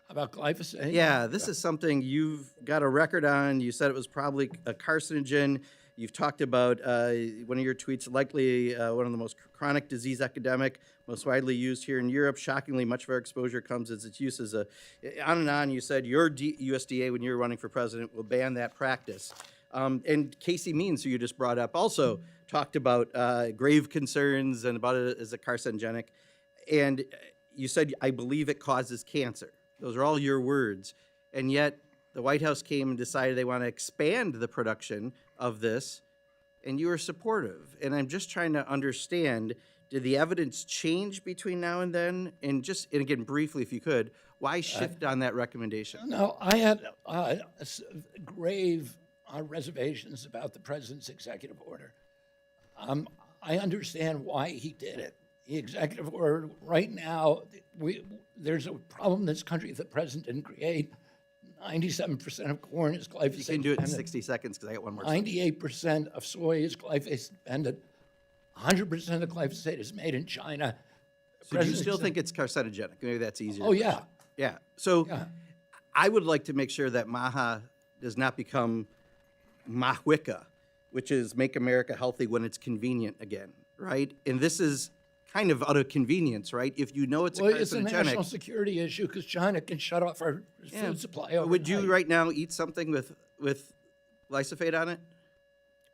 About glyphosate? Yeah, this is something you've got a record on. You said it was probably a carcinogen. You've talked about one of your tweets, likely one of the most chronic disease epidemic, most widely used here in Europe. Shockingly, much of our exposure comes as its use as on and on. You said your USDA, when you were running for president, will ban that practice. And Casey Means, who you just brought up, also talked about grave concerns and about it as a carcinogenic. And you said, I believe it causes cancer. Those are all your words. And yet the White House came and decided they want to expand the production of this, and you were supportive. And I'm just trying to understand, did the evidence change between now and then? And again, briefly, if you could, why shift on that recommendation? No, I had grave reservations about the president's executive order. I understand why he did it. The executive order, right now, there's a problem in this country the president didn't create. 97% of corn is glyphosate. You can do it in dependent. 60 seconds because I got one more. slide. 98% of soy is glyphosate dependent. 100% of glyphosate is made in China. So do you still think it's carcinogenic? Maybe that's easier. Oh, yeah. Yeah. So Yeah. I would like to make sure that MAHA does not become MAHWICA, which is Make America Healthy when it's convenient again, right? And this is kind of out of convenience, right? If you know it's a Well, it's a national carcinogenic, security issue because China can shut off our food supply overnight. would you right now eat something with glyphosate on it?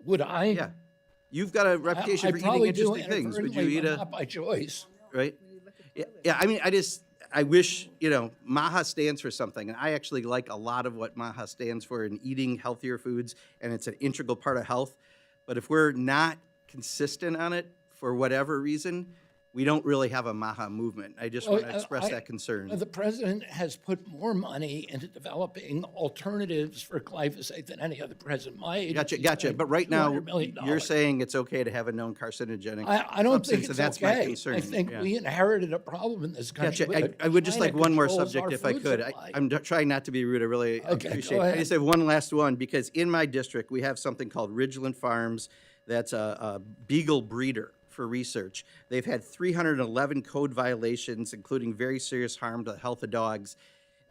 Would I? Yeah. You've got a reputation I for eating probably do interesting things. Would you inadvertently, eat but a, not by choice. right? Yeah, I mean, I wish, MAHA stands for something, and I actually like a lot of what MAHA stands for in eating healthier foods, and it's an integral part of health. But if we're not consistent on it for whatever reason, we don't really have a MAHA movement. I just want to express that concern. The president has put more money into developing alternatives for glyphosate than any other president. My agency Gotcha. spent But right now, $200 million. you're saying it's okay to have a known carcinogenic I don't think substance, it's and that's okay. my concern. I think Yeah. we inherited a problem in this country. Gotcha. I would just China like one more controls subject our if I food could. supply. I'm trying not to be rude. I really Okay, appreciate go it. I ahead. just have one last one because in my district, we have something called Ridgeland Farms that's a beagle breeder for research. They've had 311 code violations, including very serious harm to the health of dogs.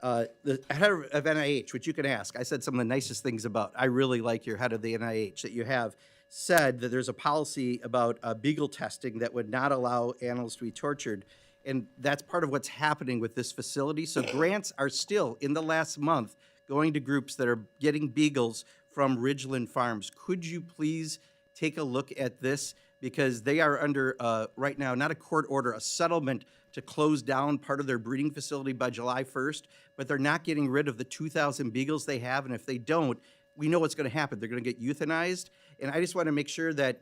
The head of NIH, which you can ask, I said some of the nicest things about. I really like your head of the NIH that you have said that there's a policy about beagle testing that would not allow animals to be tortured. And that's part of what's happening with this facility. So grants are still, in the last month, going to groups that are getting beagles from Ridgeland Farms. Could you please take a look at this? Because they are under, right now, not a court order, a settlement to close down part of their breeding facility by July 1st, but they're not getting rid of the 2,000 beagles they have, and if they don't, we know what's going to happen. They're going to get euthanized, and I just want to make sure that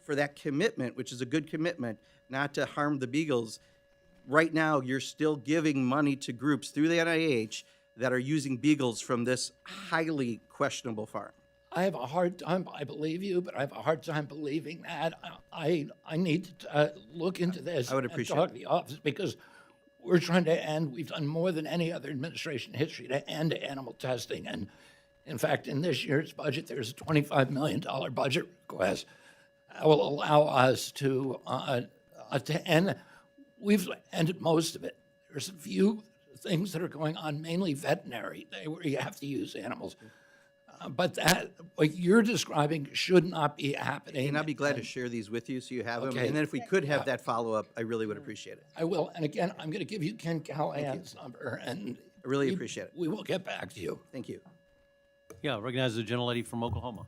for that commitment, which is a good commitment, not to harm the beagles, right now you're still giving money to groups through the NIH that are using beagles from this highly questionable farm. I have a hard time, I believe you, but I have a hard time believing that. I need to look into this. I would appreciate and talk it. to the office because we're trying to end, we've done more than any other administration in history to end animal testing. And in fact, in this year's budget, there's a $25 million budget request that will allow us to end. We've ended most of it. There's a few things that are going on, mainly veterinary, where you have to use animals. But that, what you're describing should not be happening. And I'll be glad to share these with you so you have them. Okay. And then if we could have that follow-up, I really would appreciate it. I will. And again, I'm going to give you Ken Callahan's number, and I really appreciate it. we will get back to you. Thank you. Yeah, recognize the gentlelady from Oklahoma.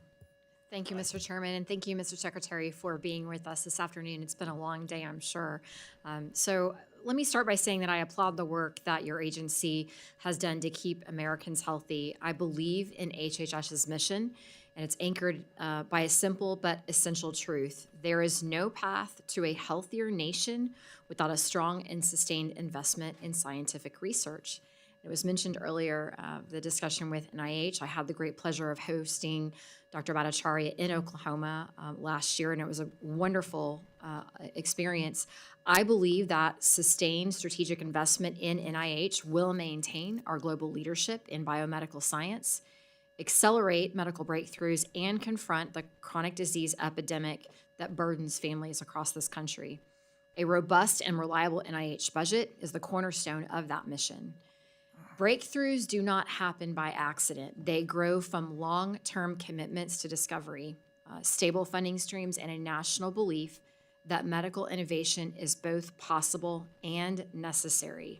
Thank you, Mr. Chairman, and thank you, Mr. Secretary, for being with us this afternoon. It's been a long day, I'm sure. So let me start by saying that I applaud the work that your agency has done to keep Americans healthy. I believe in HHS's mission, and it's anchored by a simple but essential truth. There is no path to a healthier nation without a strong and sustained investment in scientific research. It was mentioned earlier, the discussion with NIH. I had the great pleasure of hosting Dr. Bhattacharya in Oklahoma last year, and it was a wonderful experience. I believe that sustained strategic investment in NIH will maintain our global leadership in biomedical science, accelerate medical breakthroughs, and confront the chronic disease epidemic that burdens families across this country. A robust and reliable NIH budget is the cornerstone of that mission. Breakthroughs do not happen by accident. They grow from long-term commitments to discovery, stable funding streams, and a national belief that medical innovation is both possible and necessary.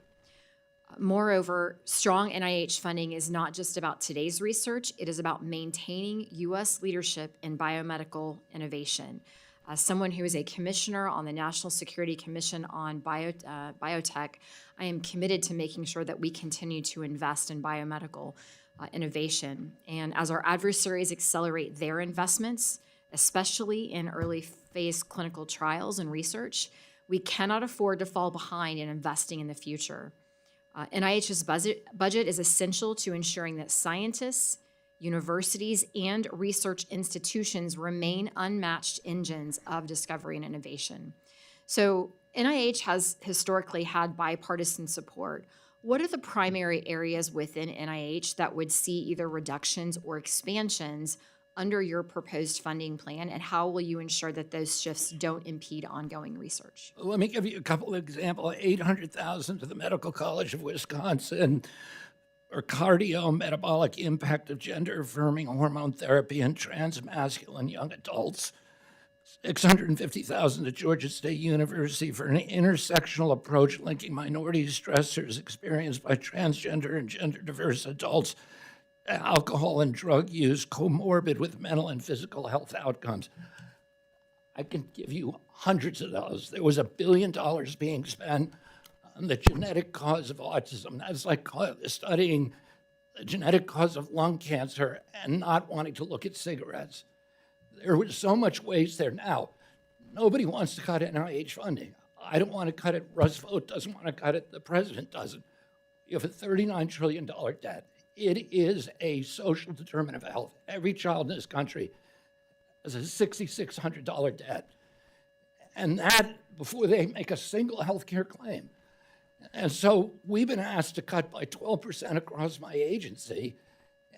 Moreover, strong NIH funding is not just about today's research, it is about maintaining U.S. leadership in biomedical innovation. As someone who is a commissioner on the National Security Commission on Biotech, I am committed to making sure that we continue to invest in biomedical innovation. And as our adversaries accelerate their investments, especially in early phase clinical trials and research, we cannot afford to fall behind in investing in the future. NIH's budget is essential to ensuring that scientists, universities, and research institutions remain unmatched engines of discovery and innovation. So NIH has historically had bipartisan support. What are the primary areas within NIH that would see either reductions or expansions under your proposed funding plan, and how will you ensure that those shifts don't impede ongoing research? Let me give you a couple of examples. 800,000 to the Medical College of Wisconsin, or cardiometabolic impact of gender-affirming hormone therapy in transmasculine young adults. 650,000 to Georgia State University for an intersectional approach linking minority stressors experienced by transgender and gender-diverse adults to alcohol and drug use comorbid with mental and physical health outcomes. I can give you hundreds of those. There was $1 billion being spent on the genetic cause of autism. That's like studying the genetic cause of lung cancer and not wanting to look at cigarettes. There was so much waste there. Now, nobody wants to cut NIH funding. I don't want to cut it. Russ Vought doesn't want to cut it. The president doesn't. You have a $39 trillion debt. It is a social determinant of health. Every child in this country has a $6,600 debt. And that before they make a single health care claim. And so we've been asked to cut by 12% across my agency,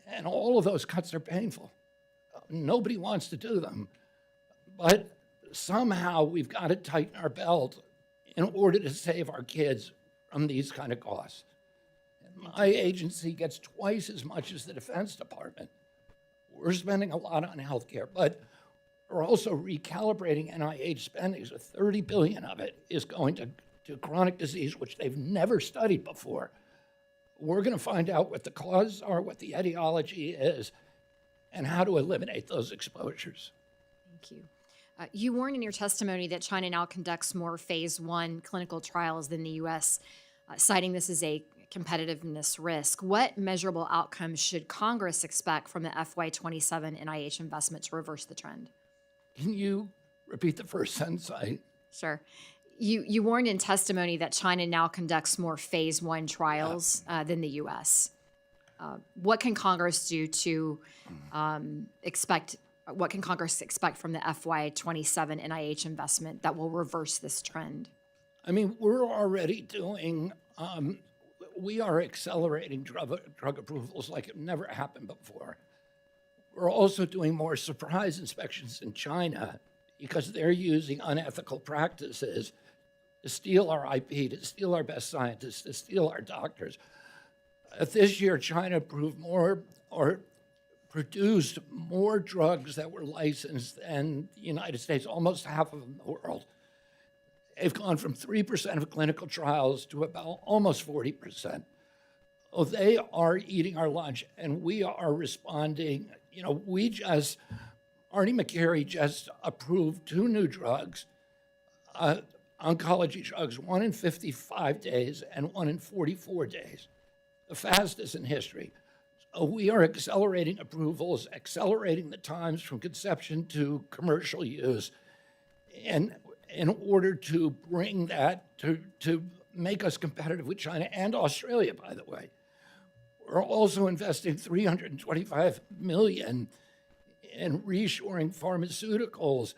and all of those cuts are painful. Nobody wants to do them, but somehow we've got to tighten our belt in order to save our kids from these kind of costs. My agency gets twice as much as the Defense Department. We're spending a lot on healthcare, but we're also recalibrating NIH spending, so $30 billion of it is going to chronic disease, which they've never studied before. We're going to find out what the causes are, what the etiology is, and how to eliminate those exposures. Thank you. You warned in your testimony that China now conducts more phase 1 clinical trials than the U.S., citing this as a competitiveness risk. What measurable outcomes should Congress expect from the FY27 NIH investment to reverse the trend? Can you repeat the first sentence? Sure. You warned in testimony that China now conducts more phase 1 trials than the U.S. What can Congress do to expect? What can Congress expect from the FY27 NIH investment that will reverse this trend? I mean, we're already doing. We are accelerating drug approvals like it never happened before. We're also doing more surprise inspections in China because they're using unethical practices to steal our IP, to steal our best scientists, to steal our doctors. This year, China approved more or produced more drugs that were licensed than the United States, almost half of them in the world. They've gone from 3% of clinical trials to about almost 40%. Oh, they are eating our lunch, and we are responding. You know, Arnie McCary just approved 2 new drugs, oncology drugs, one in 55 days and one in 44 days, the fastest in history. So we are accelerating approvals, accelerating the times from conception to commercial use, and in order to bring that to make us competitive with China and Australia, by the way. We're also investing $325 million in reshoring pharmaceuticals,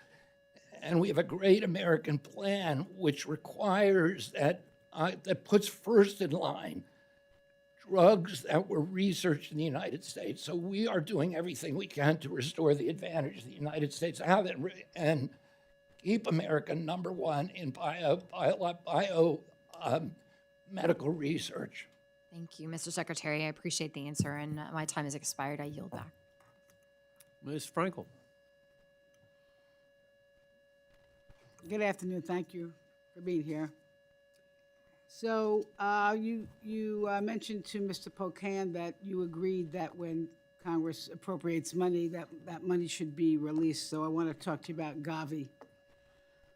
and we have a great American plan which requires that puts first in line drugs that were researched in the United States. So we are doing everything we can to restore the advantage the United States have and keep America number one in medical research. Thank you, Mr. Secretary. I appreciate the answer, and my time has expired. I yield back. Ms. Frankel. Good afternoon. Thank you for being here. So you mentioned to Mr. Pocan that you agreed that when Congress appropriates money, that money should be released. So I want to talk to you about Gavi.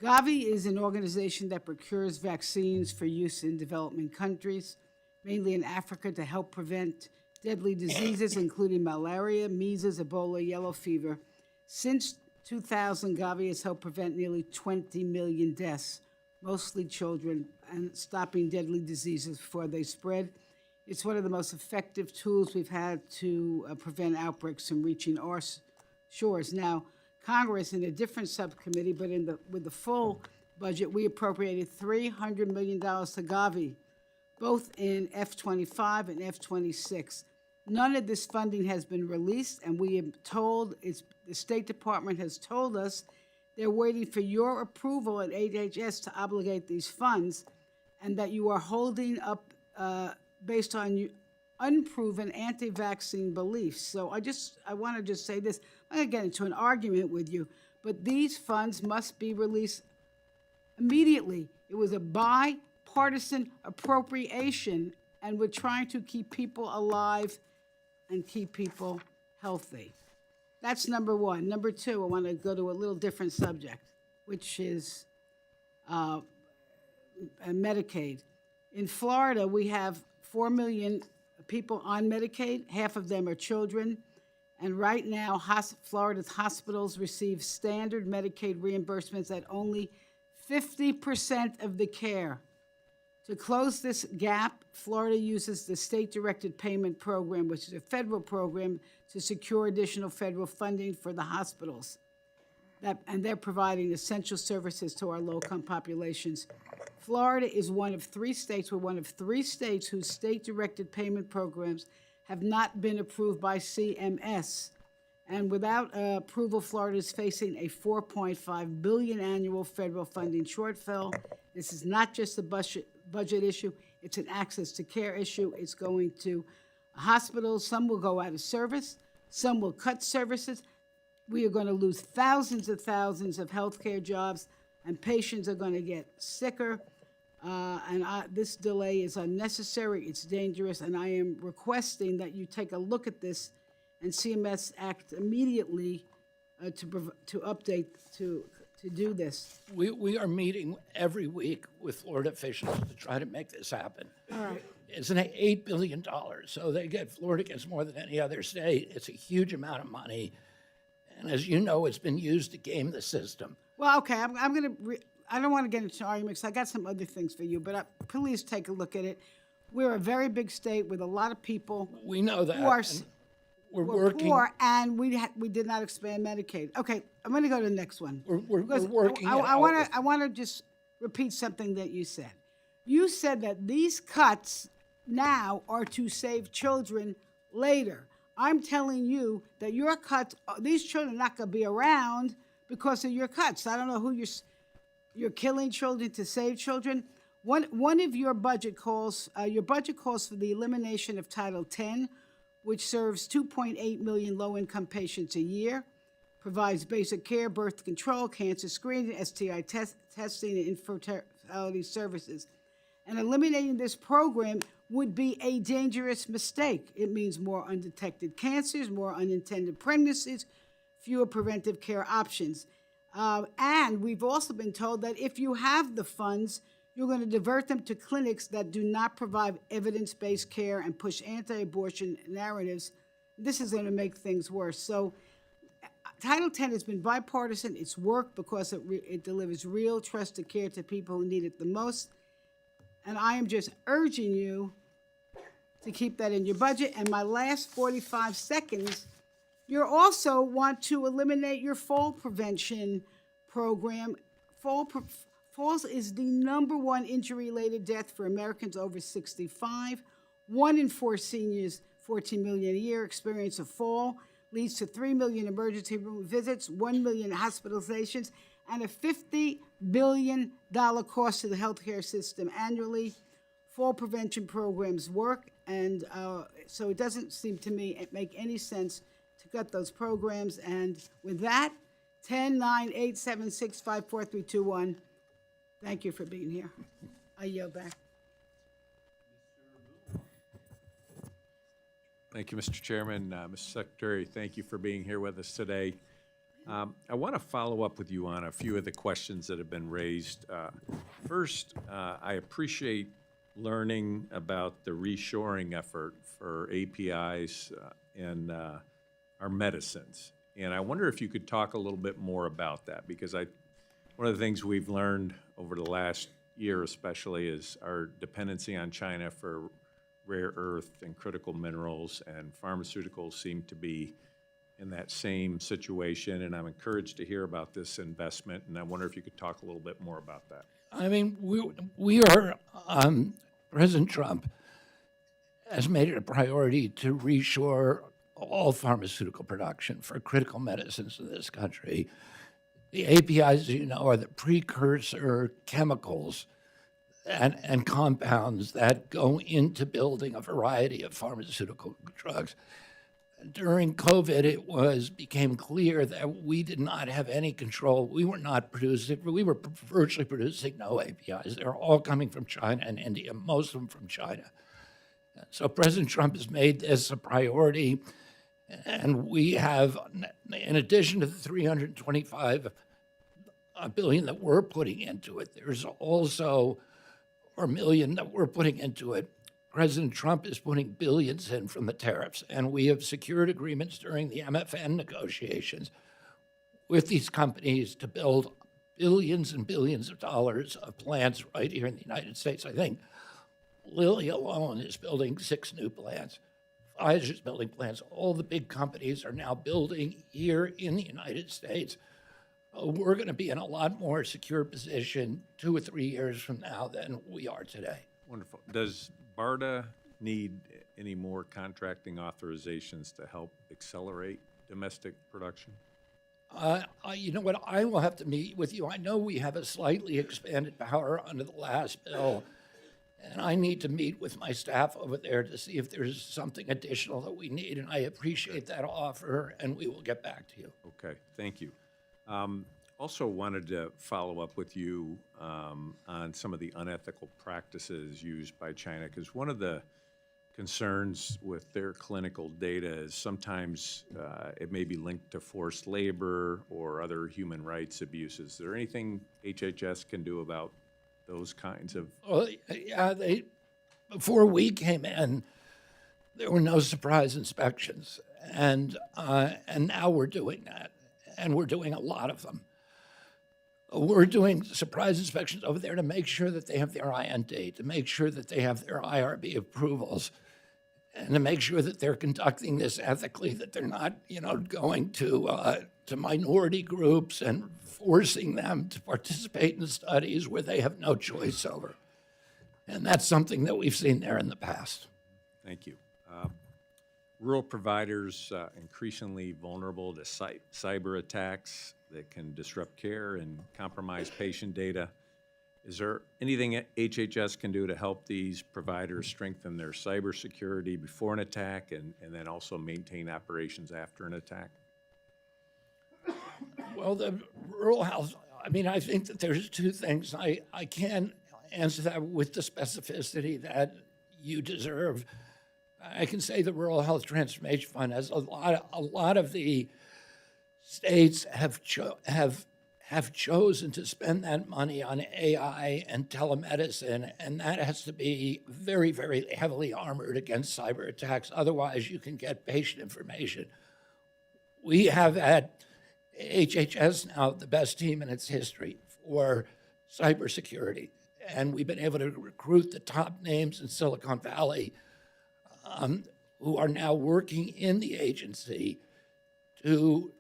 Gavi is an organization that procures vaccines for use in developing countries, mainly in Africa, to help prevent deadly diseases, including malaria, measles, Ebola, yellow fever. Since 2000, Gavi has helped prevent nearly 20 million deaths, mostly children, and stopping deadly diseases before they spread. It's one of the most effective tools we've had to prevent outbreaks from reaching our shores. Now, Congress, in a different subcommittee, but with the full budget, we appropriated $300 million to Gavi, both in F-25 and F-26. None of this funding has been released, and we have told, the State Department has told us they're waiting for your approval at HHS to obligate these funds, and that you are holding up based on unproven anti-vaccine beliefs. So I want to just say this. I'm not going to get into an argument with you, but these funds must be released immediately. It was a bipartisan appropriation, and we're trying to keep people alive and keep people healthy. That's number one. Number two, I want to go to a little different subject, which is Medicaid. In Florida, we have 4 million people on Medicaid. Half of them are children. And right now, Florida's hospitals receive standard Medicaid reimbursements at only 50% of the care. To close this gap, Florida uses the state-directed payment program, which is a federal program, to secure additional federal funding for the hospitals. And they're providing essential services to our low-income populations. Florida is one of 3 states. We're one of 3 states whose state-directed payment programs have not been approved by CMS. And without approval, Florida is facing a $4.5 billion annual federal funding shortfall. This is not just a budget issue. It's an access to care issue. It's going to hospitals. Some will go out of service. Some will cut services. We are going to lose thousands of healthcare jobs, and patients are going to get sicker. This delay is unnecessary. It's dangerous, and I am requesting that you take a look at this and CMS act immediately to update to do this. We are meeting every week with Florida officials to try to make this happen. All right. It's an $8 billion, so Florida gets more than any other state. It's a huge amount of money, and as you know, it's been used to game the system. Well, okay, I'm going to. I don't want to get into arguments. I got some other things for you, but please take a look at it. We're a very big state with a lot of people. We know that. Who are we're working. Poor, and we did not expand Medicaid. Okay, I'm going to go to the next one. We're working. I want to just repeat something that you said. You said that these cuts now are to save children later. I'm telling you that your cuts, these children are not going to be around because of your cuts. I don't know who you're killing children to save children. One of your budget calls for the elimination of Title X, which serves 2.8 million low-income patients a year, provides basic care, birth control, cancer screening, STI testing, and infertility services. And eliminating this program would be a dangerous mistake. It means more undetected cancers, more unintended pregnancies, fewer preventive care options. And we've also been told that if you have the funds, you're going to divert them to clinics that do not provide evidence-based care and push anti-abortion narratives. This is going to make things worse. So Title X has been bipartisan. It's worked because it delivers real trusted care to people who need it the most. And I am just urging you to keep that in your budget. And my last 45 seconds, you also want to eliminate your fall prevention program. Falls is the #1 injury-related death for Americans over 65. 1 in 4 seniors, 14 million a year, experience a fall, leads to 3 million emergency room visits, 1 million hospitalizations, and a $50 billion cost to the healthcare system annually. Fall prevention programs work, and so it doesn't seem to me make any sense to cut those programs. And with that, 10-9-876-54321. Thank you for being here. I yield back. Thank you, Mr. Chairman. Mr. Secretary, thank you for being here with us today. I want to follow up with you on a few of the questions that have been raised. First, I appreciate learning about the reshoring effort for APIs in our medicines. And I wonder if you could talk a little bit more about that, because one of the things we've learned over the last year especially is our dependency on China for rare earth and critical minerals, and pharmaceuticals seem to be in that same situation, and I'm encouraged to hear about this investment, and I wonder if you could talk a little bit more about that. I mean, we are, President Trump has made it a priority to reshore all pharmaceutical production for critical medicines in this country. The APIs, as you know, are the precursor chemicals and compounds that go into building a variety of pharmaceutical drugs. During COVID, it became clear that we did not have any control. We were virtually producing no APIs. They're all coming from China and India, most of them from China. So President Trump has made this a priority, and we have, in addition to the $325 billion that we're putting into it, there's also, or million that we're putting into it. President Trump is putting billions in from the tariffs, and we have secured agreements during the MFN negotiations with these companies to build billions and billions of dollars of plants right here in the United States. I think Lilly alone is building 6 new plants. Pfizer's building plants. All the big companies are now building here in the United States. We're going to be in a lot more secure position 2 or 3 years from now than we are today. Wonderful. Does BARDA need any more contracting authorizations to help accelerate domestic production? You know what? I will have to meet with you. I know we have a slightly expanded power under the last bill, and I need to meet with my staff over there to see if there's something additional that we need, and I appreciate that offer, and we will get back to you. Okay, thank you. Also wanted to follow up with you on some of the unethical practices used by China, because one of the concerns with their clinical data is sometimes it may be linked to forced labor or other human rights abuses. Is there anything HHS can do about those kinds of? Well, yeah, before we came in, there were no surprise inspections, and now we're doing that, and we're doing a lot of them. We're doing surprise inspections over there to make sure that they have their IND, to make sure that they have their IRB approvals, and to make sure that they're conducting this ethically, that they're not, going to minority groups and forcing them to participate in studies where they have no choice over. And that's something that we've seen there in the past. Thank you. Rural providers increasingly vulnerable to cyber attacks that can disrupt care and compromise patient data. Is there anything HHS can do to help these providers strengthen their cybersecurity before an attack and then also maintain operations after an attack? Well, the rural health, I think that there's 2 things. I can't answer that with the specificity that you deserve. I can say the Rural Health Transformation Fund has a lot of the states have chosen to spend that money on AI and telemedicine, and that has to be very, very heavily armored against cyber attacks. Otherwise, you can get patient information. We have at HHS now the best team in its history for cybersecurity, and we've been able to recruit the top names in Silicon Valley who are now working in the agency to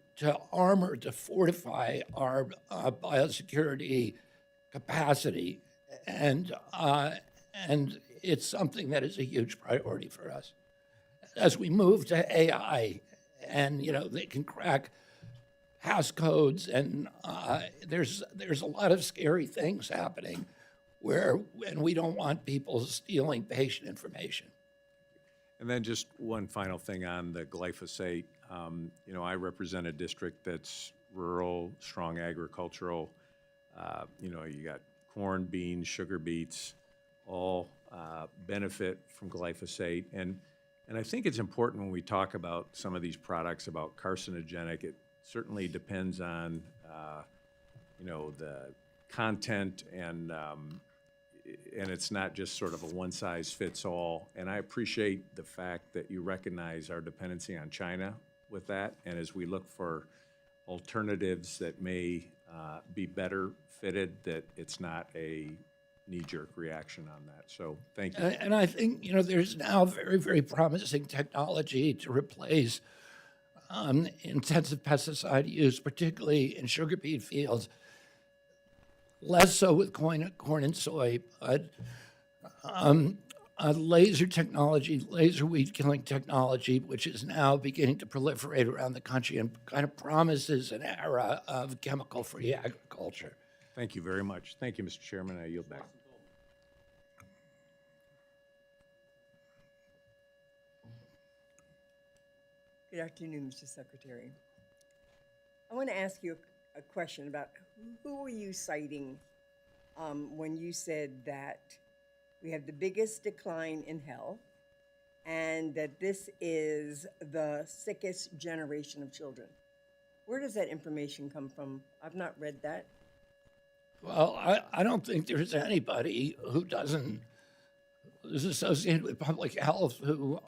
armor, to fortify our biosecurity capacity, and it's something that is a huge priority for us. As we move to AI, and they can crack passcodes, and there's a lot of scary things happening and we don't want people stealing patient information. And then just one final thing on the glyphosate. I represent a district that's rural, strong agricultural. You got corn, beans, sugar beets, all benefit from glyphosate. And I think it's important when we talk about some of these products about carcinogenic, it certainly depends on, the content and it's not just sort of a one-size-fits-all. And I appreciate the fact that you recognize our dependency on China with that. And as we look for alternatives that may be better fitted, that it's not a knee-jerk reaction on that. So thank you. And I think, there's now very, very promising technology to replace intensive pesticide use, particularly in sugar beet fields. Less so with corn and soy, but laser technology, laser weed killing technology, which is now beginning to proliferate around the country and kind of promises an era of chemical-free agriculture. Thank you very much. Thank you, Mr. Chairman. I yield back. Good afternoon, Mr. Secretary. I want to ask you a question about who were you citing when you said that we have the biggest decline in health and that this is the sickest generation of children? Where does that information come from? I've not read that. Well, I don't think there's anybody who's associated with public health who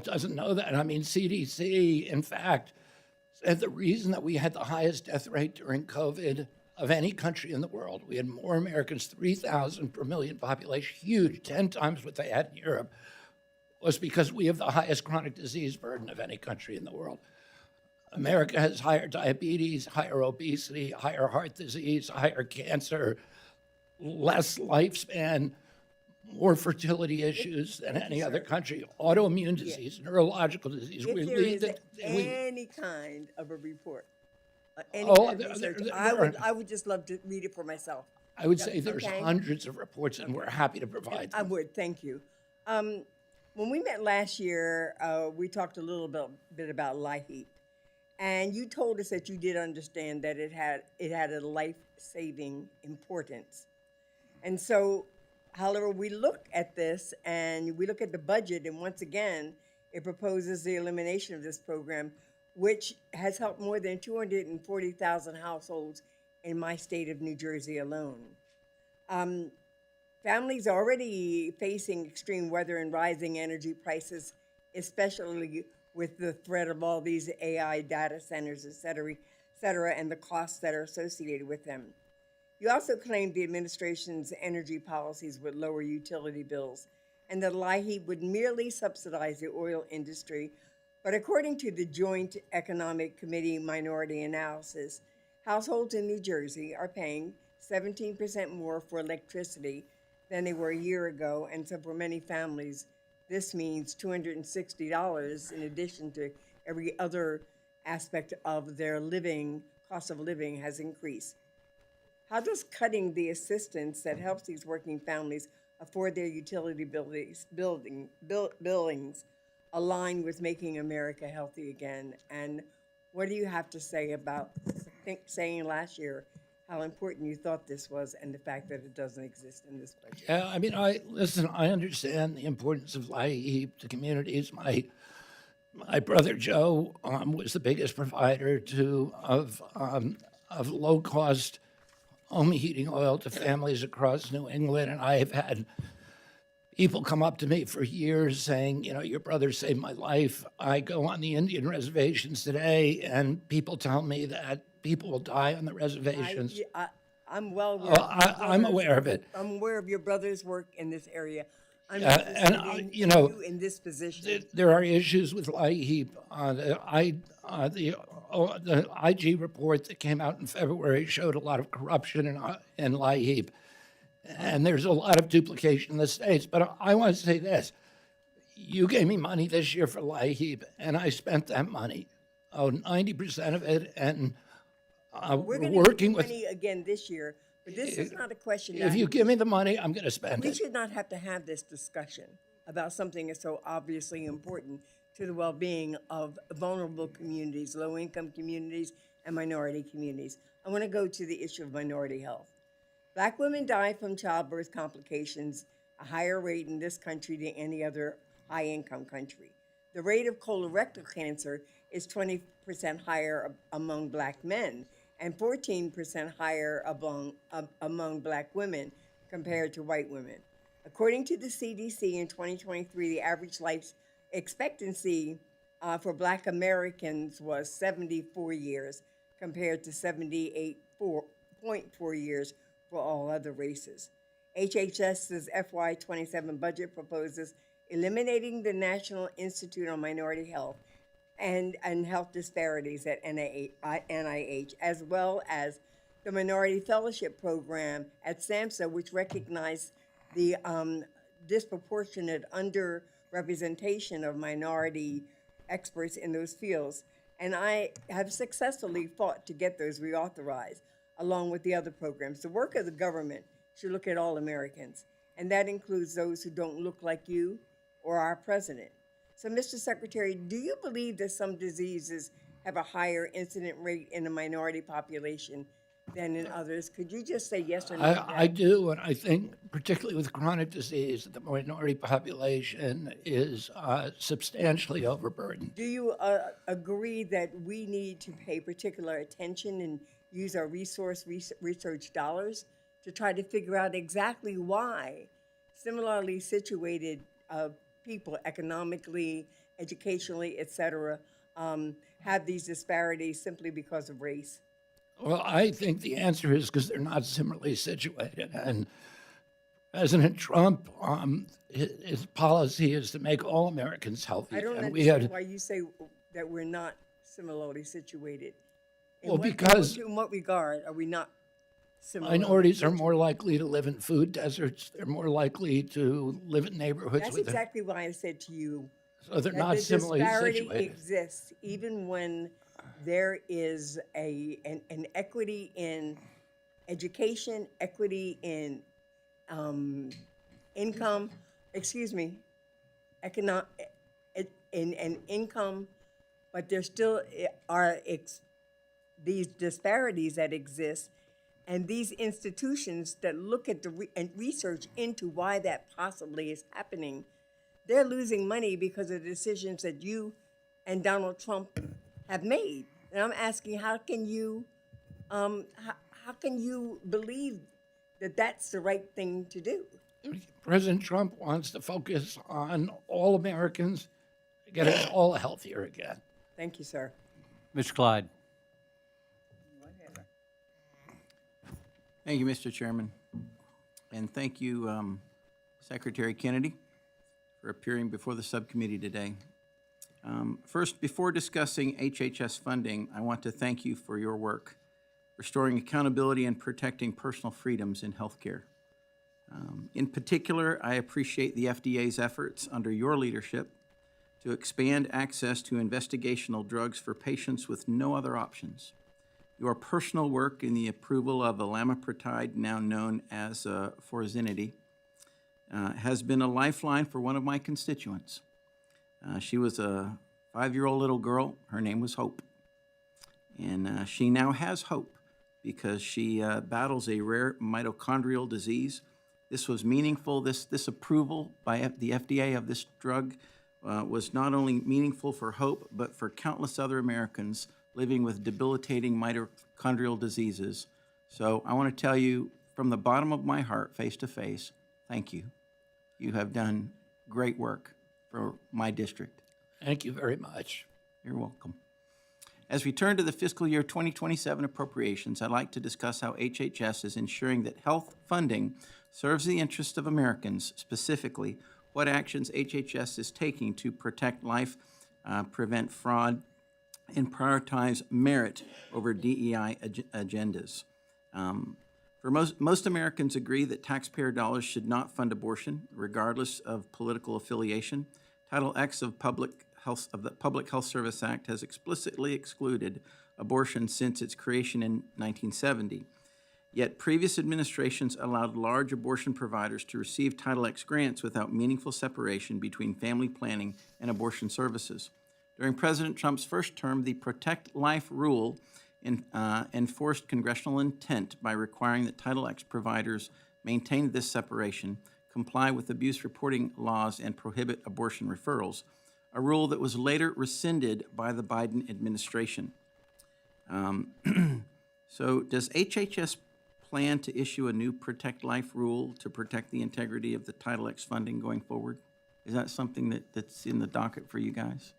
doesn't know that. I mean, CDC, in fact, said the reason that we had the highest death rate during COVID of any country in the world, we had more Americans, 3,000 per million population, huge, 10 times what they had in Europe, was because we have the highest chronic disease burden of any country in the world. America has higher diabetes, higher obesity, higher heart disease, higher cancer, less lifespan, more fertility issues than any other country, autoimmune disease, neurological disease. If there is any kind of a report, any kind of research, I would just love to read it for myself. I would say there's Okay. hundreds of reports, and we're happy to provide them. I would, thank you. When we met last year, we talked a little bit about LIHEAP, and you told us that you did understand that it had a life-saving importance. And so, however, we look at this and we look at the budget, and once again, it proposes the elimination of this program, which has helped more than 240,000 households in my state of New Jersey alone. Families are already facing extreme weather and rising energy prices, especially with the threat of all these AI data centers, et cetera, and the costs that are associated with them. You also claimed the administration's energy policies would lower utility bills and that LIHEAP would merely subsidize the oil industry. But according to the Joint Economic Committee minority analysis, households in New Jersey are paying 17% more for electricity than they were a year ago. And so for many families, this means $260 in addition to every other aspect of their cost of living has increased. How does cutting the assistance that helps these working families afford their utility billings align with making America healthy again? And what do you have to say about saying last year how important you thought this was and the fact that it doesn't exist in this budget? Yeah, I mean, I understand the importance of LIHEAP to communities. My brother Joe was the biggest provider of low-cost home heating oil to families across New England, and I have had people come up to me for years saying, your brother saved my life. I go on the Indian reservations today, and people tell me that people will die on the reservations. I'm well aware. I'm aware of it. I'm aware of your brother's work in this area. I'm and interested in you know, you in this position. There are issues with LIHEAP. The IG report that came out in February showed a lot of corruption in LIHEAP. And there's a lot of duplication in the states. But I want to say this. You gave me money this year for LIHEAP, and I spent that money, 90% of it, and We're going to working give with... money again this year, but this is not a question. If you give me the money, I'm going to spend We it. should not have to have this discussion about something that's so obviously important to the well-being of vulnerable communities, low-income communities, and minority communities. I want to go to the issue of minority health. Black women die from childbirth complications a higher rate in this country than any other high-income country. The rate of colorectal cancer is 20% higher among Black men and 14% higher among Black women compared to white women. According to the CDC in 2023, the average life expectancy for Black Americans was 74 years compared to 78.4 years for all other races. HHS's FY27 budget proposes eliminating the National Institute on Minority Health and health disparities at NIH, as well as the Minority Fellowship Program at SAMHSA, which recognized the disproportionate underrepresentation of minority experts in those fields. And I have successfully fought to get those reauthorized, along with the other programs. The work of the government should look at all Americans, and that includes those who don't look like you or our president. So, Mr. Secretary, do you believe that some diseases have a higher incident rate in the minority population than in others? Could you just say yes or no? I do, and I think particularly with chronic disease, the minority population is substantially overburdened. Do you agree that we need to pay particular attention and use our research dollars to try to figure out exactly why similarly situated people, economically, educationally, et cetera, have these disparities simply because of race? Well, I think the answer is because they're not similarly situated. And President Trump, his policy is to make all Americans healthy. I don't and understand why you say that we're not similarly situated. Because in what regard are we not similarly minorities are situated? more likely to live in food deserts. They're more likely to live in neighborhoods That's with exactly why I said to you so they're that not the similarly disparity situated. exists even when there is an equity in education, equity in income, in income, but there still are these disparities that exist, and these institutions that look at and research into why that possibly is happening, they're losing money because of the decisions that you and Donald Trump have made. And I'm asking, how can you believe that that's the right thing to do? President Trump wants to focus on all Americans, get us all healthier again. Thank you, sir. Mr. Clyde. Thank you, Mr. Chairman. And thank you, Secretary Kennedy, for appearing before the subcommittee today. First, before discussing HHS funding, I want to thank you for your work, restoring accountability and protecting personal freedoms in healthcare. In particular, I appreciate the FDA's efforts under your leadership to expand access to investigational drugs for patients with no other options. Your personal work in the approval of lamipretide, now known as Forzinity, has been a lifeline for one of my constituents. She was a 5-year-old little girl. Her name was Hope. And she now has hope because she battles a rare mitochondrial disease. This was meaningful. This approval by the FDA of this drug was not only meaningful for Hope, but for countless other Americans living with debilitating mitochondrial diseases. So I want to tell you from the bottom of my heart, face to face, thank you. You have done great work for my district. Thank you very much. You're welcome. As we turn to the fiscal year 2027 appropriations, I'd like to discuss how HHS is ensuring that health funding serves the interests of Americans, specifically what actions HHS is taking to protect life, prevent fraud, and prioritize merit over DEI agendas. For most Americans agree that taxpayer dollars should not fund abortion, regardless of political affiliation. Title X of the Public Health Service Act has explicitly excluded abortion since its creation in 1970. Yet previous administrations allowed large abortion providers to receive Title X grants without meaningful separation between family planning and abortion services. During President Trump's first term, the Protect Life rule enforced congressional intent by requiring that Title X providers maintain this separation, comply with abuse reporting laws, and prohibit abortion referrals, a rule that was later rescinded by the Biden administration. So does HHS plan to issue a new Protect Life rule to protect the integrity of the Title X funding going forward? Is that something that's in the docket for you guys?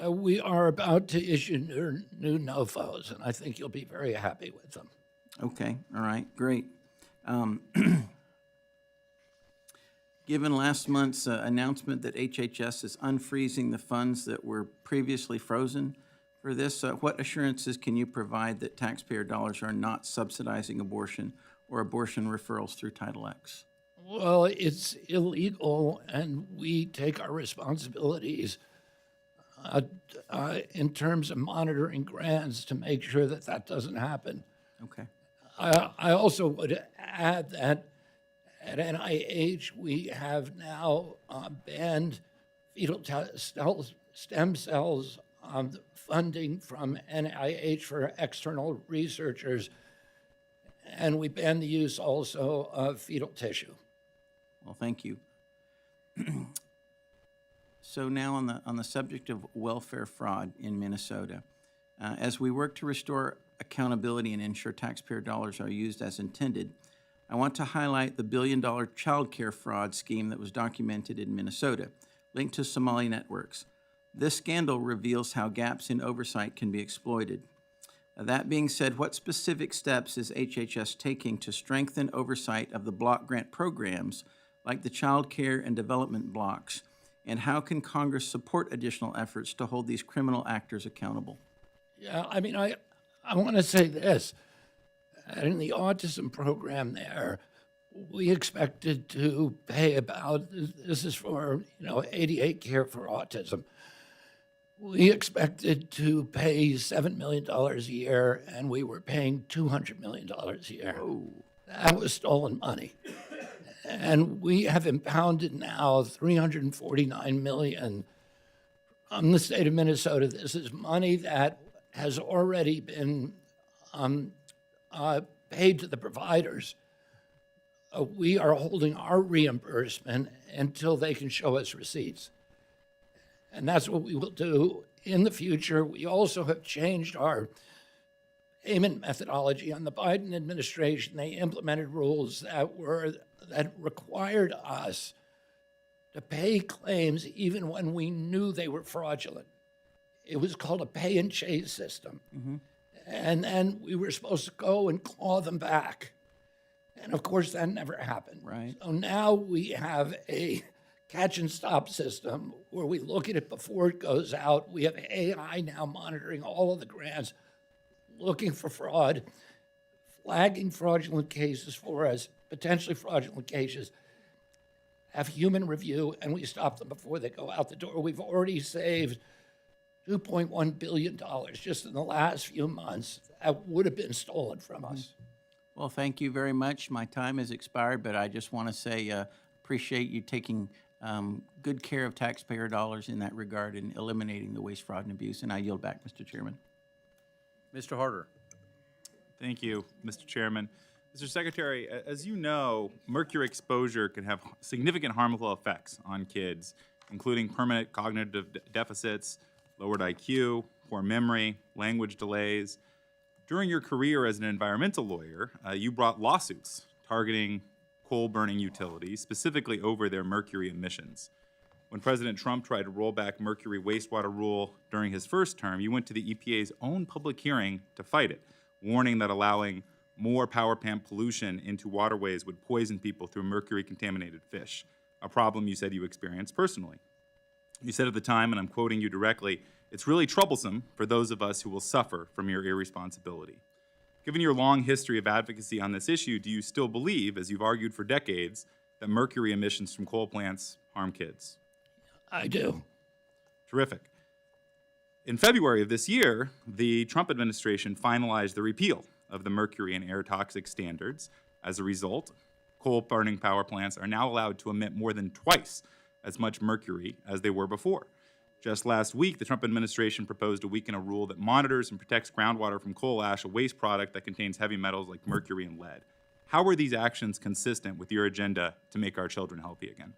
We are about to issue new NOFOs, and I think you'll be very happy with them. Okay, all right, great. Given last month's announcement that HHS is unfreezing the funds that were previously frozen for this, what assurances can you provide that taxpayer dollars are not subsidizing abortion or abortion referrals through Title X? Well, it's illegal, and we take our responsibilities in terms of monitoring grants to make sure that that doesn't happen. Okay. I also would add that at NIH, we have now banned fetal stem cells funding from NIH for external researchers, and we banned the use also of fetal tissue. Well, thank you. So now on the subject of welfare fraud in Minnesota, as we work to restore accountability and ensure taxpayer dollars are used as intended, I want to highlight the billion-dollar child care fraud scheme that was documented in Minnesota, linked to Somali networks. This scandal reveals how gaps in oversight can be exploited. That being said, what specific steps is HHS taking to strengthen oversight of the block grant programs like the child care and development blocks, and how can Congress support additional efforts to hold these criminal actors accountable? Yeah, I mean, I want to say this. In the autism program there, we expected to pay about, this is for, 88 Care for Autism. We expected to pay $7 million a year, and we were paying $200 million a year. Whoa. That was stolen money. And we have impounded now $349 million from the state of Minnesota. This is money that has already been paid to the providers. We are holding our reimbursement until they can show us receipts. And that's what we will do in the future. We also have changed our payment methodology. On the Biden administration, they implemented rules that required us to pay claims even when we knew they were fraudulent. It was called a pay and chase system. Mm-hmm. And then we were supposed to go and claw them back. And of course, that never happened. Right. So now we have a catch and stop system where we look at it before it goes out. We have AI now monitoring all of the grants, looking for fraud, flagging fraudulent cases for us, potentially fraudulent cases, have human review, and we stop them before they go out the door. We've already saved $2.1 billion just in the last few months that would have been stolen from us. Well, thank you very much. My time has expired, but I just want to say appreciate you taking good care of taxpayer dollars in that regard and eliminating the waste, fraud, and abuse. And I yield back, Mr. Chairman. Mr. Harder. Thank you, Mr. Chairman. Mr. Secretary, as you know, mercury exposure can have significant harmful effects on kids, including permanent cognitive deficits, lowered IQ, poor memory, language delays. During your career as an environmental lawyer, you brought lawsuits targeting coal-burning utilities, specifically over their mercury emissions. When President Trump tried to roll back mercury wastewater rule during his first term, you went to the EPA's own public hearing to fight it, warning that allowing more power plant pollution into waterways would poison people through mercury-contaminated fish, a problem you said you experienced personally. You said at the time, and I'm quoting you directly, "It's really troublesome for those of us who will suffer from your irresponsibility." Given your long history of advocacy on this issue, do you still believe, as you've argued for decades, that mercury emissions from coal plants harm kids? I do. Terrific. In February of this year, the Trump administration finalized the repeal of the mercury and air toxic standards. As a result, coal-burning power plants are now allowed to emit more than twice as much mercury as they were before. Just last week, the Trump administration proposed to weaken a rule that monitors and protects groundwater from coal ash, a waste product that contains heavy metals like mercury and lead. How are these actions consistent with your agenda to make our children healthy again?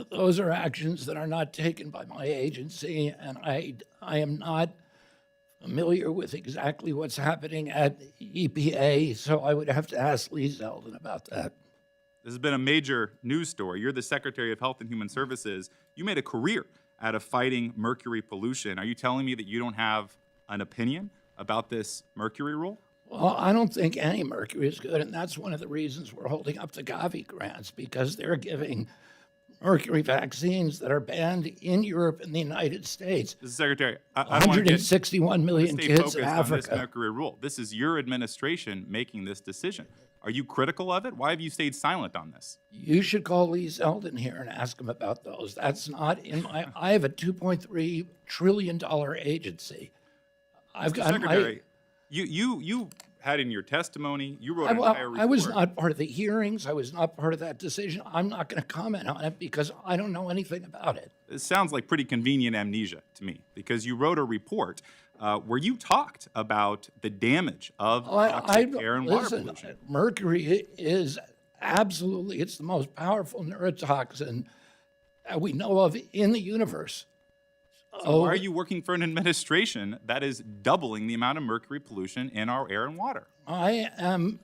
Those are actions that are not taken by my agency, and I am not familiar with exactly what's happening at EPA, so I would have to ask Lee Zeldin about that. This has been a major news story. You're the Secretary of Health and Human Services. You made a career out of fighting mercury pollution. Are you telling me that you don't have an opinion about this mercury rule? Well, I don't think any mercury is good, and that's one of the reasons we're holding up the Gavi grants, because they're giving mercury vaccines that are banned in Europe and the United States. Mr. Secretary, I want to 161 million stay kids focused in on this Africa. mercury rule. This is your administration making this decision. Are you critical of it? Why have you stayed silent on this? You should call Lee Zeldin here and ask him about those. That's not in my, I have a $2.3 trillion agency. I've Mr. got my, Secretary, you had in your testimony, you wrote an entire report. I was not part of the hearings. I was not part of that decision. I'm not going to comment on it because I don't know anything about it. It sounds like pretty convenient amnesia to me, because you wrote a report where you talked about the damage of toxic air and water pollution. Mercury is absolutely, it's the most powerful neurotoxin that we know of in the universe. So why are you working for an administration that is doubling the amount of mercury pollution in our air and water? I am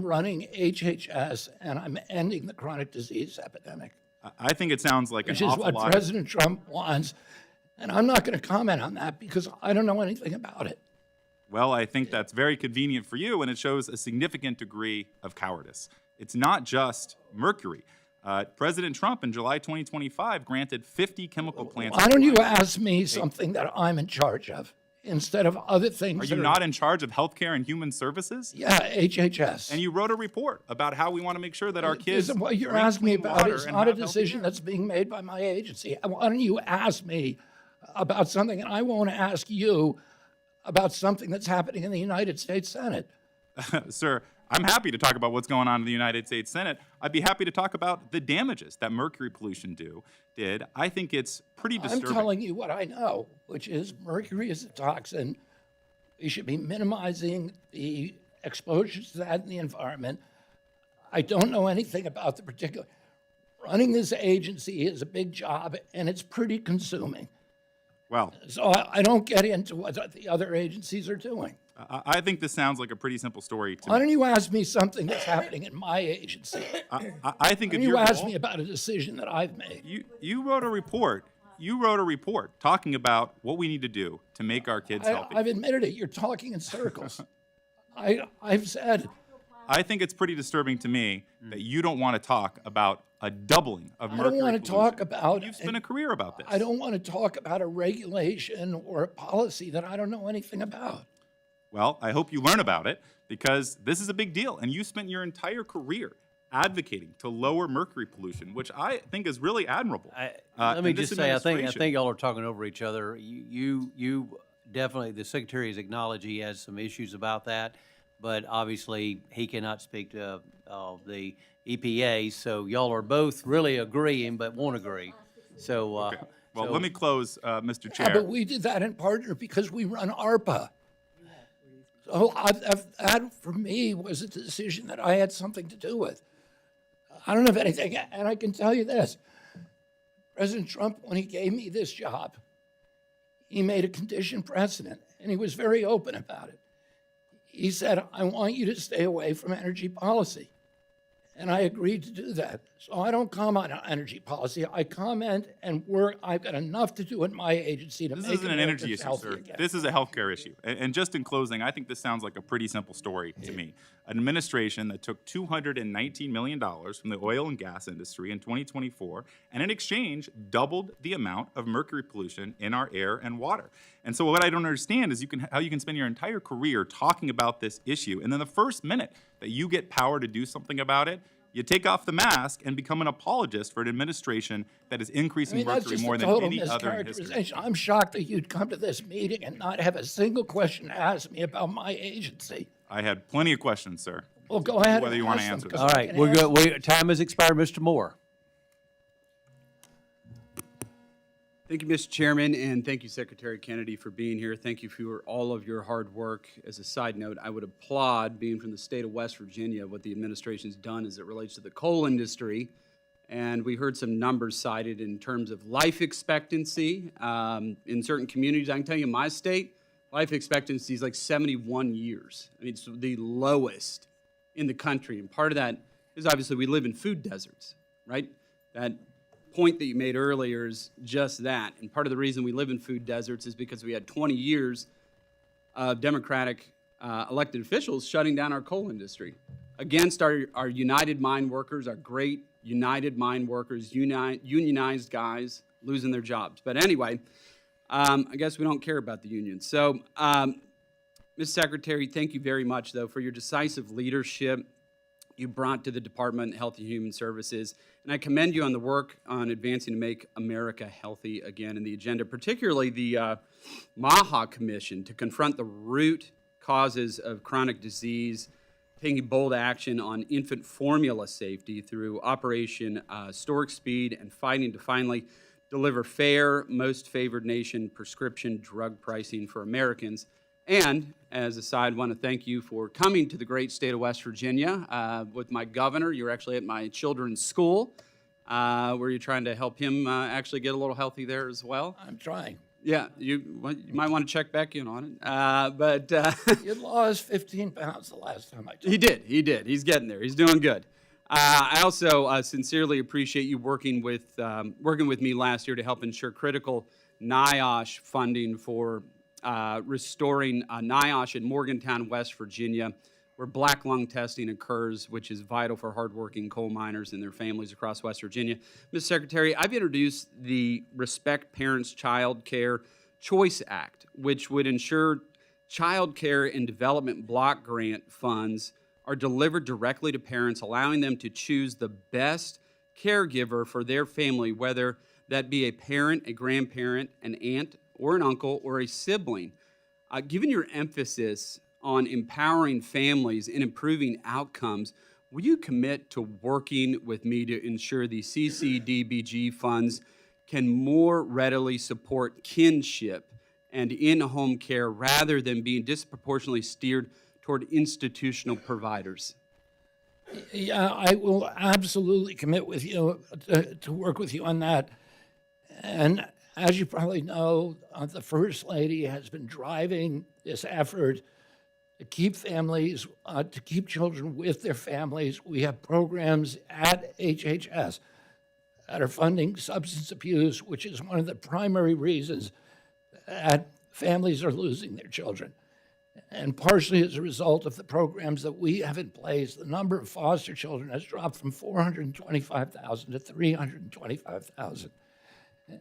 running HHS, and I'm ending the chronic disease epidemic, I think it sounds like which an is awful what lot. President Trump wants. And I'm not going to comment on that because I don't know anything about it. Well, I think that's very convenient for you, and it shows a significant degree of cowardice. It's not just mercury. President Trump in July 2025 granted 50 chemical plants. Why don't you ask me something that I'm in charge of instead of other things? Are you not in charge of healthcare and human services? Yeah, HHS. And you wrote a report about how we want to make sure that our kids. Isn't what you're drink asking me clean about water is and not a have healthy decision air. that's being made by my agency. Why don't you ask me about something, and I won't ask you about something that's happening in the United States Senate. Sir, I'm happy to talk about what's going on in the United States Senate. I'd be happy to talk about the damages that mercury pollution did. I think it's pretty disturbing. I'm telling you what I know, which is mercury is a toxin. We should be minimizing the exposures to that in the environment. I don't know anything about the particular. Running this agency is a big job, and it's pretty consuming. Well, So I don't get into what the other agencies are doing. I think this sounds like a pretty simple story to Why me. don't you ask me something that's happening in my agency? I think Why if don't you your ask goal- me about a decision that I've made? you wrote a report. You wrote a report talking about what we need to do to make our kids healthy. I've admitted it. You're talking in circles. I've said, I think it's pretty disturbing to me that you don't want to talk about a doubling of I mercury don't want to pollution. talk about. You've spent a career about this. I don't want to talk about a regulation or a policy that I don't know anything about. Well, I hope you learn about it, because this is a big deal, and you spent your entire career advocating to lower mercury pollution, which I think is really admirable. Let me and this just say, I think administration- y'all are talking over each other. You definitely, the secretary has acknowledged he has some issues about that, but obviously he cannot speak to the EPA. So y'all are both really agreeing, but won't agree. So, Well, so- let me close, Mr. Yeah, Chair. but we did that in partner because we run ARPA. So that, for me, was a decision that I had something to do with. I don't have anything, and I can tell you this. President Trump, when he gave me this job, he made a condition precedent, and he was very open about it. He said, I want you to stay away from energy policy. And I agreed to do that. So I don't comment on energy policy. I comment and work. I've got enough to do in my agency to This make isn't an energy Americans issue, healthy sir. again. This is a healthcare issue. And just in closing, I think this sounds like a pretty simple story to me. An administration that took $219 million from the oil and gas industry in 2024, and in exchange, doubled the amount of mercury pollution in our air and water. And so what I don't understand is how you can spend your entire career talking about this issue, and then the first minute that you get power to do something about it, you take off the mask and become an apologist for an administration that is increasing that's mercury just more a than total any other in history. mischaracterization. I'm shocked that you'd come to this meeting and not have a single question to ask me about my agency. I had plenty of questions, sir. Well, go ahead. Whether and you want to ask them, answer 'cause them. all I right, can we're answer good. Time has expired, Mr. Moore. Thank you, Mr. Chairman, and thank you, Secretary Kennedy, for being here. Thank you for all of your hard work. As a side note, I would applaud, being from the state of West Virginia, what the administration's done as it relates to the coal industry. And we heard some numbers cited in terms of life expectancy in certain communities. I can tell you, in my state, life expectancy is like 71 years. I mean, it's the lowest in the country. And part of that is obviously we live in food deserts, right? That point that you made earlier is just that. And part of the reason we live in food deserts is because we had 20 years of Democratic elected officials shutting down our coal industry against our United Mine Workers, our great United Mine Workers, unionized guys losing their jobs. But anyway, I guess we don't care about the unions. So, Ms. Secretary, thank you very much, though, for your decisive leadership you brought to the Department of Health and Human Services. And I commend you on the work on advancing to make America healthy again in the agenda, particularly the MAHA Commission to confront the root causes of chronic disease, taking bold action on infant formula safety through Operation Stork Speed, and fighting to finally deliver fair, most favored nation prescription drug pricing for Americans. And as a side, I want to thank you for coming to the great state of West Virginia with my governor. You're actually at my children's school, where you're trying to help him actually get a little healthy there as well. I'm trying. Yeah, you might want to check back in on it. You lost 15 pounds the last time I talked. He did. He's getting there. He's doing good. I also sincerely appreciate you working with me last year to help ensure critical NIOSH funding for restoring NIOSH in Morgantown, West Virginia, where black lung testing occurs, which is vital for hardworking coal miners and their families across West Virginia. Ms. Secretary, I've introduced the Respect Parents Child Care Choice Act, which would ensure child care and development block grant funds are delivered directly to parents, allowing them to choose the best caregiver for their family, whether that be a parent, a grandparent, an aunt, or an uncle, or a sibling. Given your emphasis on empowering families and improving outcomes, will you commit to working with me to ensure the CCDBG funds can more readily support kinship and in-home care rather than being disproportionately steered toward institutional providers? Yeah, I will absolutely commit with you to work with you on that. And as you probably know, the First Lady has been driving this effort to keep families, to keep children with their families. We have programs at HHS that are funding substance abuse, which is one of the primary reasons that families are losing their children. And partially as a result of the programs that we have in place, the number of foster children has dropped from 425,000 to 325,000.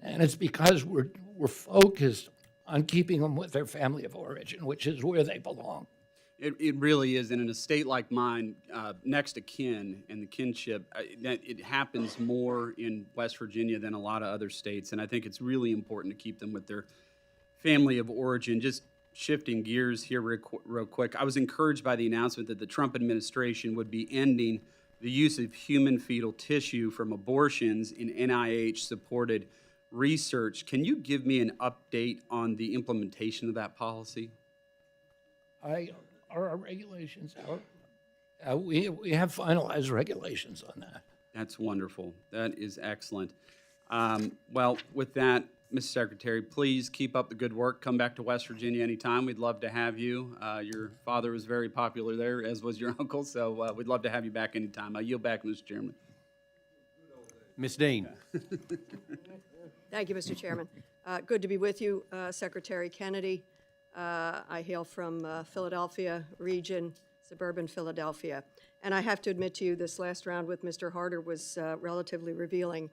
And it's because we're focused on keeping them with their family of origin, which is where they belong. It really is, and in a state like mine, next to kin and the kinship, it happens more in West Virginia than a lot of other states, and I think it's really important to keep them with their family of origin. Just shifting gears here real quick, I was encouraged by the announcement that the Trump administration would be ending the use of human fetal tissue from abortions in NIH-supported research. Can you give me an update on the implementation of that policy? Are our regulations out? We have finalized regulations on that. That's wonderful. That is excellent. Well, with that, Mr. Secretary, please keep up the good work. Come back to West Virginia anytime. We'd love to have you. Your father was very popular there, as was your uncle, so we'd love to have you back anytime. I yield back, Mr. Chairman. Ms. Dean. Thank you, Mr. Chairman. Good to be with you, Secretary Kennedy. I hail from Philadelphia region, suburban Philadelphia. And I have to admit to you, this last round with Mr. Harder was relatively revealing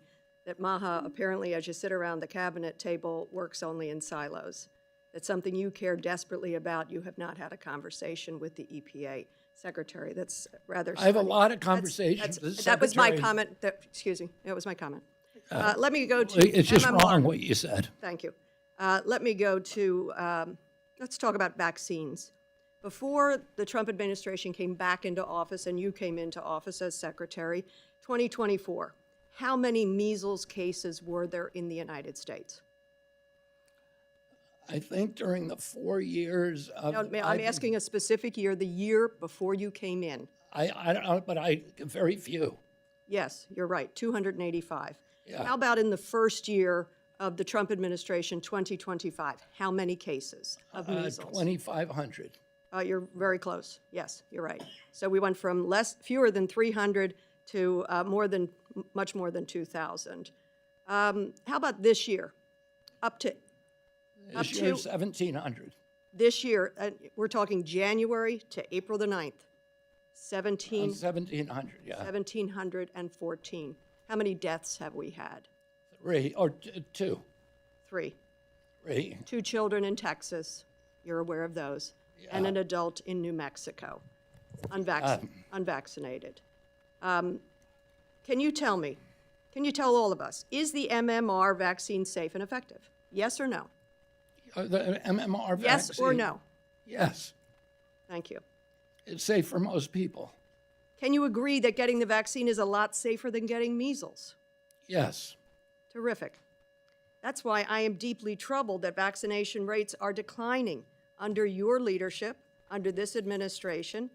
that MAHA, apparently, as you sit around the cabinet table, works only in silos. That's something you care desperately about. You have not had a conversation with the EPA. Secretary, that's rather I have a lot of conversations with the That was my Secretary. comment. Excuse me, that was my comment. Let me go to It's just MMR. wrong what you said. Thank you. Let me go to, let's talk about vaccines. Before the Trump administration came back into office and you came into office as Secretary, 2024, how many measles cases were there in the United States? I think during the 4 years of... No, I'm asking a specific year, the year before you came in. I don't know, but very few. Yes, you're right, 285. Yeah. How about in the first year of the Trump administration, 2025? How many cases of measles? 2,500. You're very close. Yes, you're right. So we went from fewer than 300 to much more than 2,000. How about this year? This year, 1,700. This year, we're talking January to April the 9th, 1,700, yeah. 1,714. How many deaths have we had? 3, or 2. 3. 3. 2 children in Texas, you're aware of those, and an adult in New Mexico, unvaccinated. Can you tell me, can you tell all of us, is the MMR vaccine safe and effective? Yes or no? The MMR vaccine? Yes or no? Yes. Thank you. It's safe for most people. Can you agree that getting the vaccine is a lot safer than getting measles? Yes. Terrific. That's why I am deeply troubled that vaccination rates are declining under your leadership, under this administration.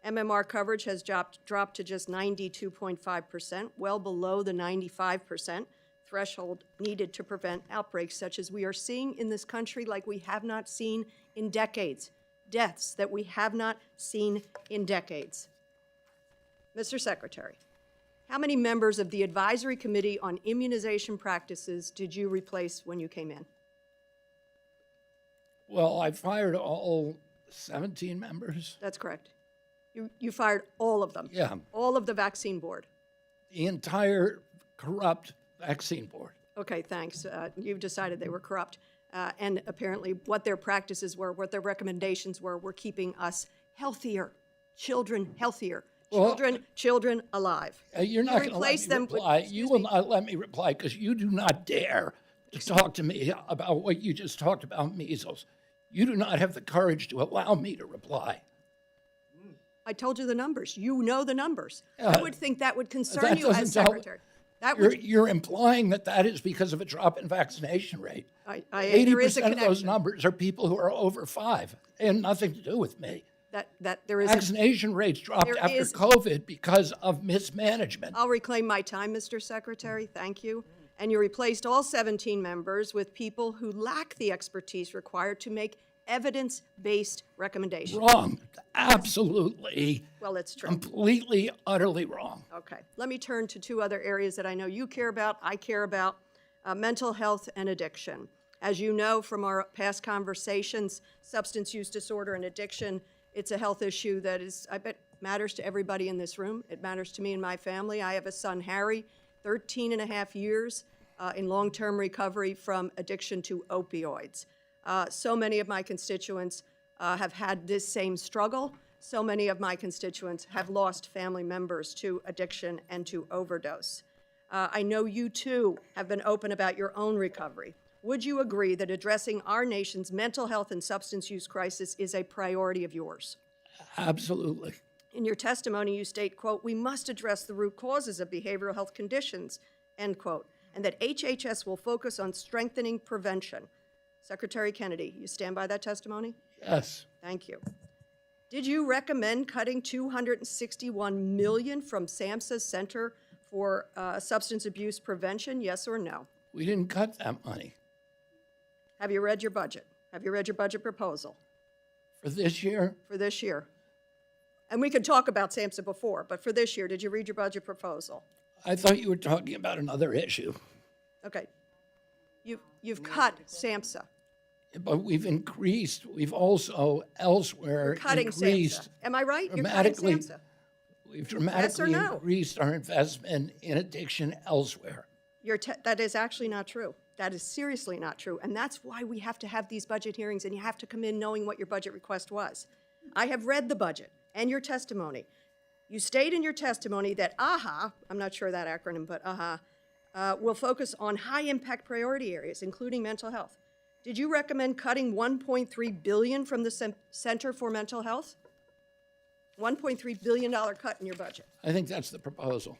MMR coverage has dropped to just 92.5%, well below the 95% threshold needed to prevent outbreaks such as we are seeing in this country like we have not seen in decades. Deaths that we have not seen in decades. Mr. Secretary, how many members of the Advisory Committee on Immunization Practices did you replace when you came in? Well, I fired all 17 members. That's correct. You fired all of them? Yeah. All of the vaccine board? The entire corrupt vaccine board. Okay, thanks. You've decided they were corrupt. And apparently what their practices were, what their recommendations were keeping us healthier, children healthier, children alive. You're not going to let me reply. You will not let me reply because you do not dare to talk to me about what you just talked about measles. You do not have the courage to allow me to reply. I told you the numbers. You know the numbers. I would think that would concern you as Secretary. You're implying that is because of a drop in vaccination rate. 80% of those numbers are people who are over 5. They have nothing to do with me. There is vaccination rates dropped after COVID because of mismanagement. I'll reclaim my time, Mr. Secretary. Thank you. And you replaced all 17 members with people who lack the expertise required to make evidence-based recommendations. Wrong. Absolutely. Well, it's true. Completely, utterly wrong. Okay. Let me turn to 2 other areas that I know you care about, I care about, mental health and addiction. As you know from our past conversations, substance use disorder and addiction, it's a health issue that is, I bet, matters to everybody in this room. It matters to me and my family. I have a son, Harry, 13 and a half years in long-term recovery from addiction to opioids. So many of my constituents have had this same struggle. So many of my constituents have lost family members to addiction and to overdose. I know you too have been open about your own recovery. Would you agree that addressing our nation's mental health and substance use crisis is a priority of yours? Absolutely. In your testimony, you state, quote, "We must address the root causes of behavioral health conditions," end quote, and that HHS will focus on strengthening prevention. Secretary Kennedy, you stand by that testimony? Yes. Thank you. Did you recommend cutting $261 million from SAMHSA's Center for Substance Abuse Prevention, yes or no? We didn't cut that money. Have you read your budget? Have you read your budget proposal? For this year? For this year. And we could talk about SAMHSA before, but for this year, did you read your budget proposal? I thought you were talking about another issue. Okay. You've cut SAMHSA. But we've also elsewhere increased. SAMHSA. Am I right? Dramatically, you're cutting SAMHSA. We've dramatically increased our investment in addiction elsewhere. That is actually not true. That is seriously not true. And that's why we have to have these budget hearings and you have to come in knowing what your budget request was. I have read the budget and your testimony. You state in your testimony that AHA, I'm not sure that acronym, but AHA, will focus on high-impact priority areas, including mental health. Did you recommend cutting $1.3 billion from the Center for Mental Health? $1.3 billion cut in your budget. I think that's the proposal.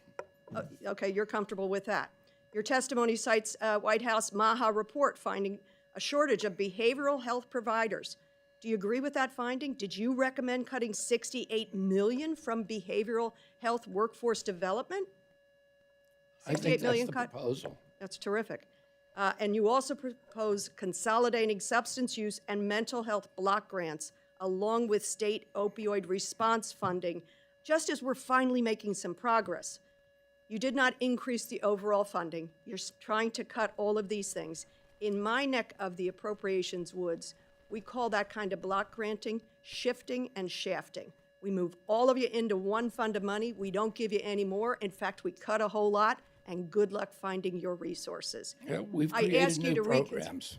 Okay, you're comfortable with that. Your testimony cites White House MAHA report finding a shortage of behavioral health providers. Do you agree with that finding? Did you recommend cutting $68 million from behavioral health workforce development? I think that's the proposal. That's terrific. And you also propose consolidating substance use and mental health block grants along with state opioid response funding, just as we're finally making some progress. You did not increase the overall funding. You're trying to cut all of these things. In my neck of the appropriations woods, We call that kind of block granting shifting and shafting. We move all of you into one fund of money. We don't give you any more. In fact, we cut a whole lot, and good luck finding your resources. Yeah, we've I created ask you new to programs.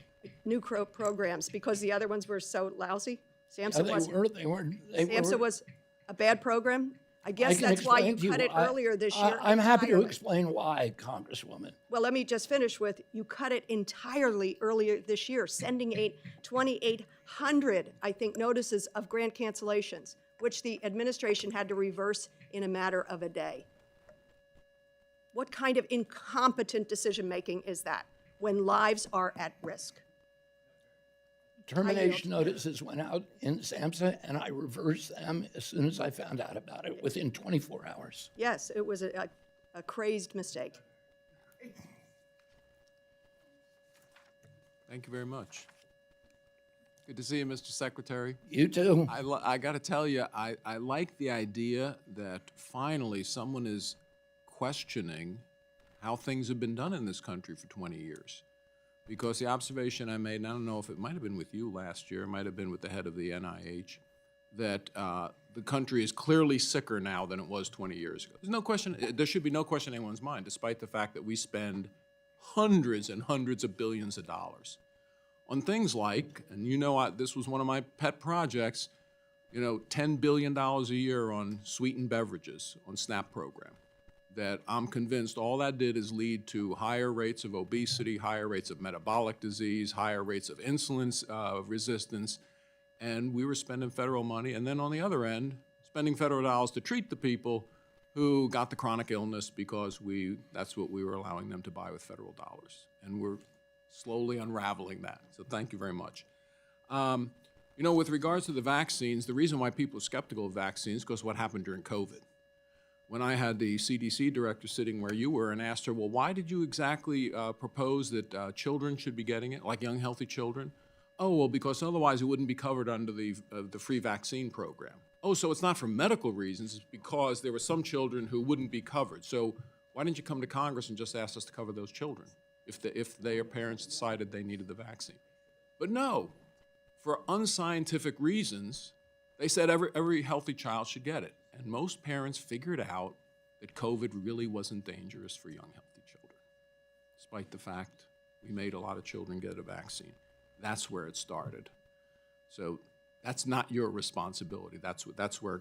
programs because the other ones were so lousy. Yeah, SAMHSA they wasn't. were, they were, they SAMHSA were. was a bad program. I guess can that's why you explain to cut it I- earlier this year. I'm happy to entirely. explain why, Congresswoman. Well, let me just finish with, you cut it entirely earlier this year, sending 2,800, I think, notices of grant cancellations, which the administration had to reverse in a matter of a day. What kind of incompetent decision-making is that when lives are at risk? Termination notices went out in SAMHSA, and I reversed them as soon as I found out about it, within 24 hours. Yes, it was a crazed mistake. Thank you very much. Good to see you, Mr. Secretary. You too. I got to tell you, I like the idea that finally someone is questioning how things have been done in this country for 20 years. Because the observation I made, and I don't know if it might have been with you last year, it might have been with the head of the NIH, that the country is clearly sicker now than it was 20 years ago. There's no question, there should be no question in anyone's mind, despite the fact that we spend hundreds and hundreds of billions of dollars on things like, and you know this was one of my pet projects, $10 billion a year on sweetened beverages, on SNAP program, that I'm convinced all that did is lead to higher rates of obesity, higher rates of metabolic disease, higher rates of insulin resistance, and we were spending federal money, and then on the other end, spending federal dollars to treat the people who got the chronic illness because that's what we were allowing them to buy with federal dollars. And we're slowly unraveling that, so thank you very much. With regards to the vaccines, the reason why people are skeptical of vaccines is because what happened during COVID. When I had the CDC director sitting where you were and asked her, well, why did you exactly propose that children should be getting it, like young, healthy children? Oh, well, because otherwise it wouldn't be covered under the free vaccine program. Oh, so it's not for medical reasons, it's because there were some children who wouldn't be covered. So why didn't you come to Congress and just ask us to cover those children if their parents decided they needed the vaccine? But no, for unscientific reasons, they said every healthy child should get it. And most parents figured out that COVID really wasn't dangerous for young, healthy children, despite the fact we made a lot of children get a vaccine. That's where it started. So that's not your responsibility. That's where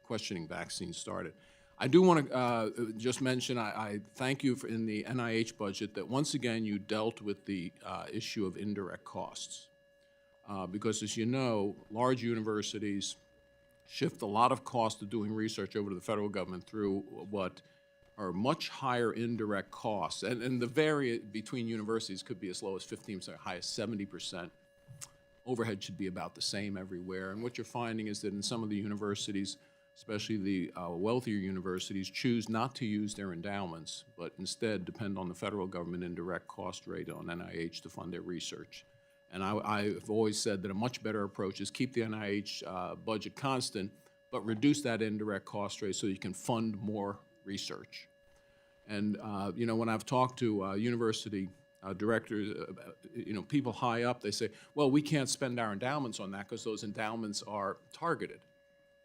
questioning vaccines started. I do want to just mention, I thank you in the NIH budget that once again you dealt with the issue of indirect costs. Because as you know, large universities shift a lot of cost of doing research over to the federal government through what are much higher indirect costs. And the vary between universities could be as low as 15%, high as 70%. Overhead should be about the same everywhere. And what you're finding is that in some of the universities, especially the wealthier universities, choose not to use their endowments, but instead depend on the federal government indirect cost rate on NIH to fund their research. And I've always said that a much better approach is keep the NIH budget constant, but reduce that indirect cost rate so you can fund more research. And when I've talked to university directors, people high up, they say, well, we can't spend our endowments on that because those endowments are targeted.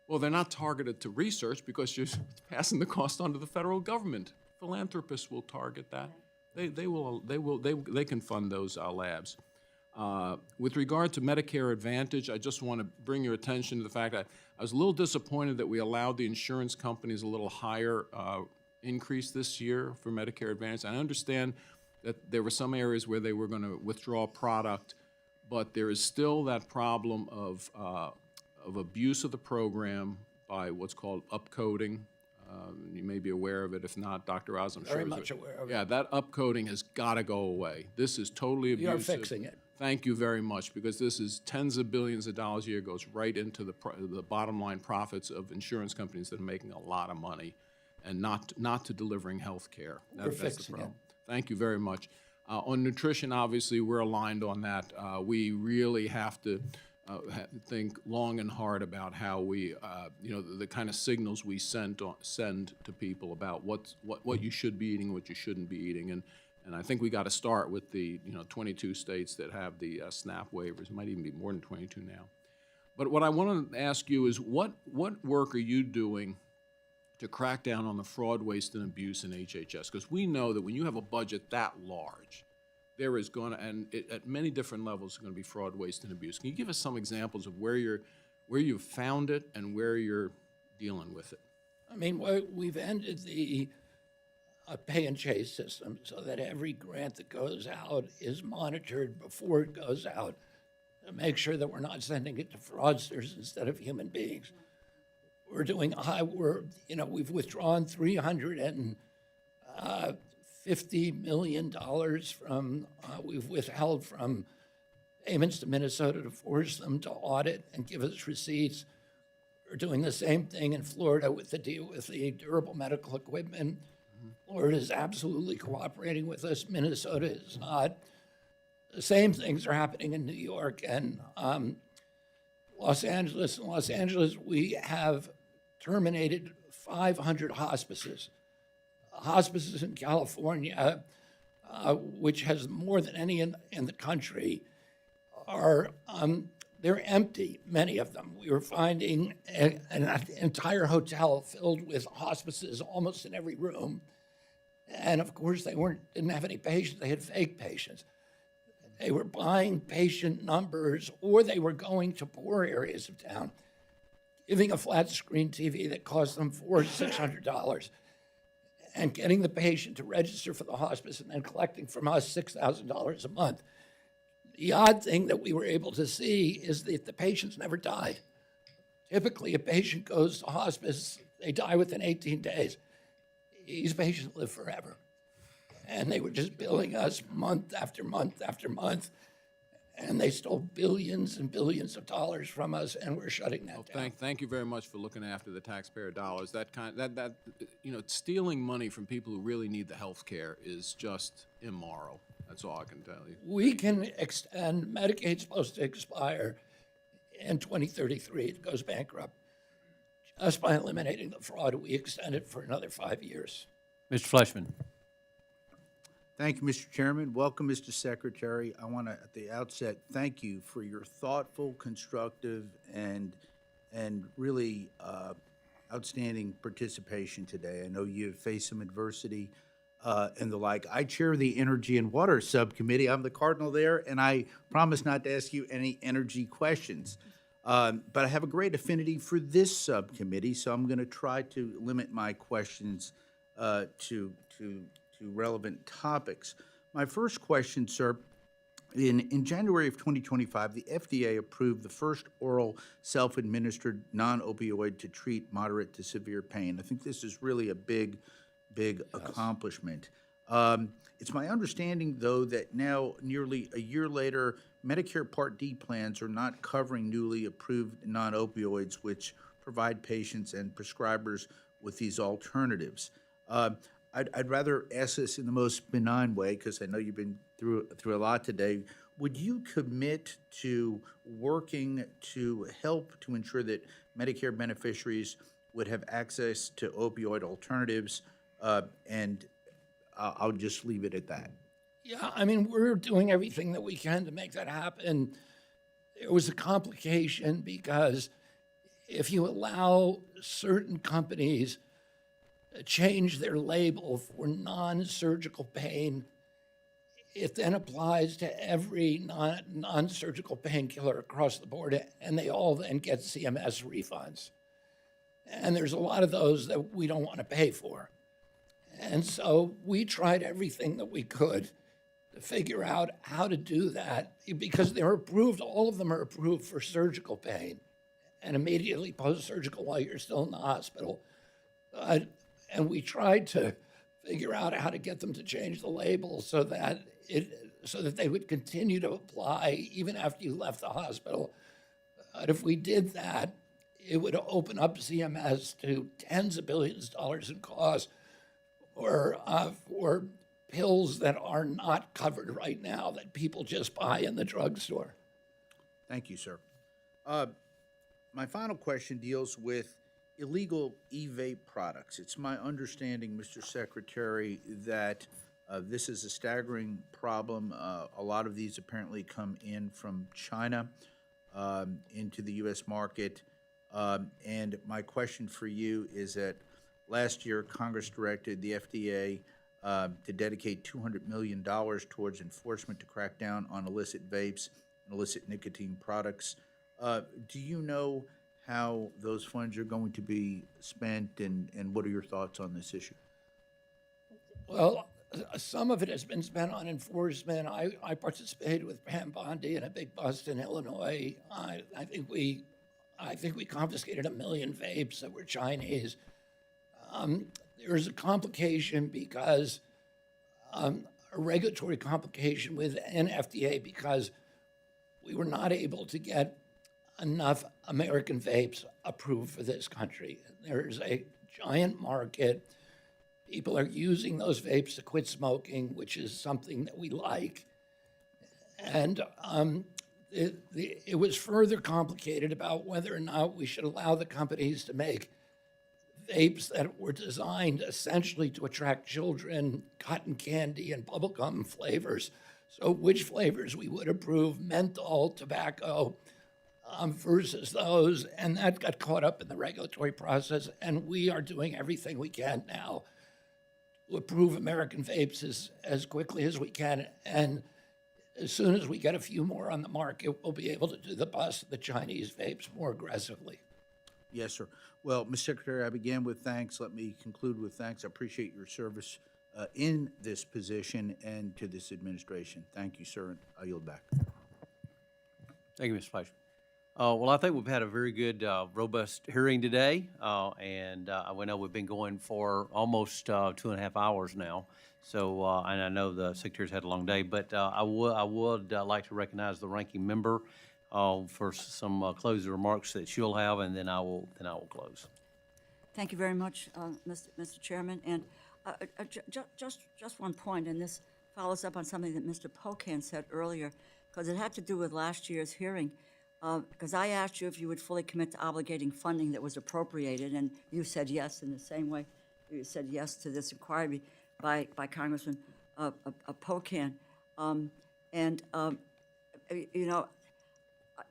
Well, they're not targeted to research because you're passing the cost on to the federal government. Philanthropists will target that. They can fund those labs. With regard to Medicare Advantage, I just want to bring your attention to the fact that I was a little disappointed that we allowed the insurance companies a little higher increase this year for Medicare Advantage. I understand that there were some areas where they were going to withdraw product, but there is still that problem of abuse of the program by what's called upcoding. You may be aware of it. If not, Dr. Oz, I'm sure. Very much aware of it. Yeah, that upcoding has got to go away. This is totally abusive. You're fixing it. Thank you very much, because this is tens of billions of dollars a year, goes right into the bottom line profits of insurance companies that are making a lot of money and not to delivering health care. We're fixing it. Thank you very much. On nutrition, obviously, we're aligned on that. We really have to think long and hard about how we, the kind of signals we send to people about what you should be eating, what you shouldn't be eating. And And I think we got to start with the 22 states that have the SNAP waivers. It might even be more than 22 now. But what I want to ask you is what work are you doing to crack down on the fraud, waste, and abuse in HHS? Because we know that when you have a budget that large, there is going to, at many different levels, going to be fraud, waste, and abuse. Can you give us some examples of where you've found it and where you're dealing with it? I mean, we've ended the pay and chase system so that every grant that goes out is monitored before it goes out to make sure that we're not sending it to fraudsters instead of human beings. We're doing we've withdrawn $350 million from, we've withheld from payments to Minnesota to force them to audit and give us receipts. We're doing the same thing in Florida with the deal with the durable medical equipment. Florida is absolutely cooperating with us. Minnesota is not. The same things are happening in New York and Los Angeles. In Los Angeles, we have terminated 500 hospices. Hospices in California, which has more than any in the country, are they're empty, many of them. We were finding an entire hotel filled with hospices almost in every room. And of course, they didn't have any patients, they had fake patients. They were buying patient numbers, or they were going to poor areas of town, giving a flat screen TV that cost them $400 or $600, and getting the patient to register for the hospice and then collecting from us $6,000 a month. The odd thing that we were able to see is that the patients never died. Typically, a patient goes to hospice, they die within 18 days. These patients live forever. And they were just billing us month after month after month. And they stole billions and billions of dollars from us, and we're shutting that down. Thank you very much for looking after the taxpayer dollars. Stealing money from people who really need the health care is just immoral. That's all I can tell you. We can extend, Medicaid's supposed to expire in 2033. It goes bankrupt. Just by eliminating the fraud, we extend it for another 5 years. Mr. Fleshman. Thank you, Mr. Chairman. Welcome, Mr. Secretary. I want to, at the outset, thank you for your thoughtful, constructive, and really outstanding participation today. I know you've faced some adversity and the like. I chair the Energy and Water Subcommittee. I'm the cardinal there, and I promise not to ask you any energy questions. But I have a great affinity for this subcommittee, so I'm going to try to limit my questions to relevant topics. My first question, sir, in January of 2025, the FDA approved the first oral self-administered non-opioid to treat moderate to severe pain. I think this is really a big accomplishment. It's my understanding, though, that now, nearly a year later, Medicare Part D plans are not covering newly approved non-opioids, which provide patients and prescribers with these alternatives. I'd rather ask this in the most benign way, because I know you've been through a lot today. Would you commit to working to help to ensure that Medicare beneficiaries would have access to opioid alternatives? And I'll just leave it at that. Yeah, I mean, we're doing everything that we can to make that happen. It was a complication because if you allow certain companies to change their label for non-surgical pain, it then applies to every non-surgical painkiller across the board, and they all then get CMS refunds. And there's a lot of those that we don't want to pay for. And so we tried everything that we could to figure out how to do that, because they're approved, all of them are approved for surgical pain and immediately post-surgical while you're still in the hospital. And we tried to figure out how to get them to change the label so that they would continue to apply even after you left the hospital. But if we did that, it would open up CMS to tens of billions of dollars in cost for pills that are not covered right now that people just buy in the drugstore. Thank you, sir. My final question deals with illegal e-vape products. It's my understanding, Mr. Secretary, that This is a staggering problem. A lot of these apparently come in from China into the U.S. market. And my question for you is that last year, Congress directed the FDA to dedicate $200 million towards enforcement to crack down on illicit vapes and illicit nicotine products. Do you know how those funds are going to be spent, and what are your thoughts on this issue? Well, some of it has been spent on enforcement. I participated with Pam Bondi in a big bust in Illinois. I think we confiscated 1 million vapes that were Chinese. There's a complication because a regulatory complication with FDA because we were not able to get enough American vapes approved for this country. There's a giant market. People are using those vapes to quit smoking, which is something that we like. And it was further complicated about whether or not we should allow the companies to make vapes that were designed essentially to attract children, cotton candy, and bubblegum flavors. So which flavors we would approve, menthol, tobacco, versus those, and that got caught up in the regulatory process, and we are doing everything we can now to approve American vapes as quickly as we can, and as soon as we get a few more on the market, we'll be able to do the bust of the Chinese vapes more aggressively. Yes, sir. Well, Mr. Secretary, I began with thanks. Let me conclude with thanks. I appreciate your service in this position and to this administration. Thank you, sir, and I yield back. Thank you, Mr. Fleischer. Well, I think we've had a very good, robust hearing today, and we know we've been going for almost 2.5 hours now. So, and I know the Secretary's had a long day, but I would like to recognize the ranking member for some closing remarks that she'll have, and then I will close. Thank you very much, Mr. Chairman. And just one point, and this follows up on something that Mr. Pocan said earlier, because it had to do with last year's hearing. Because I asked you if you would fully commit to obligating funding that was appropriated, and you said yes in the same way. You said yes to this inquiry by Congressman Pocan. You know,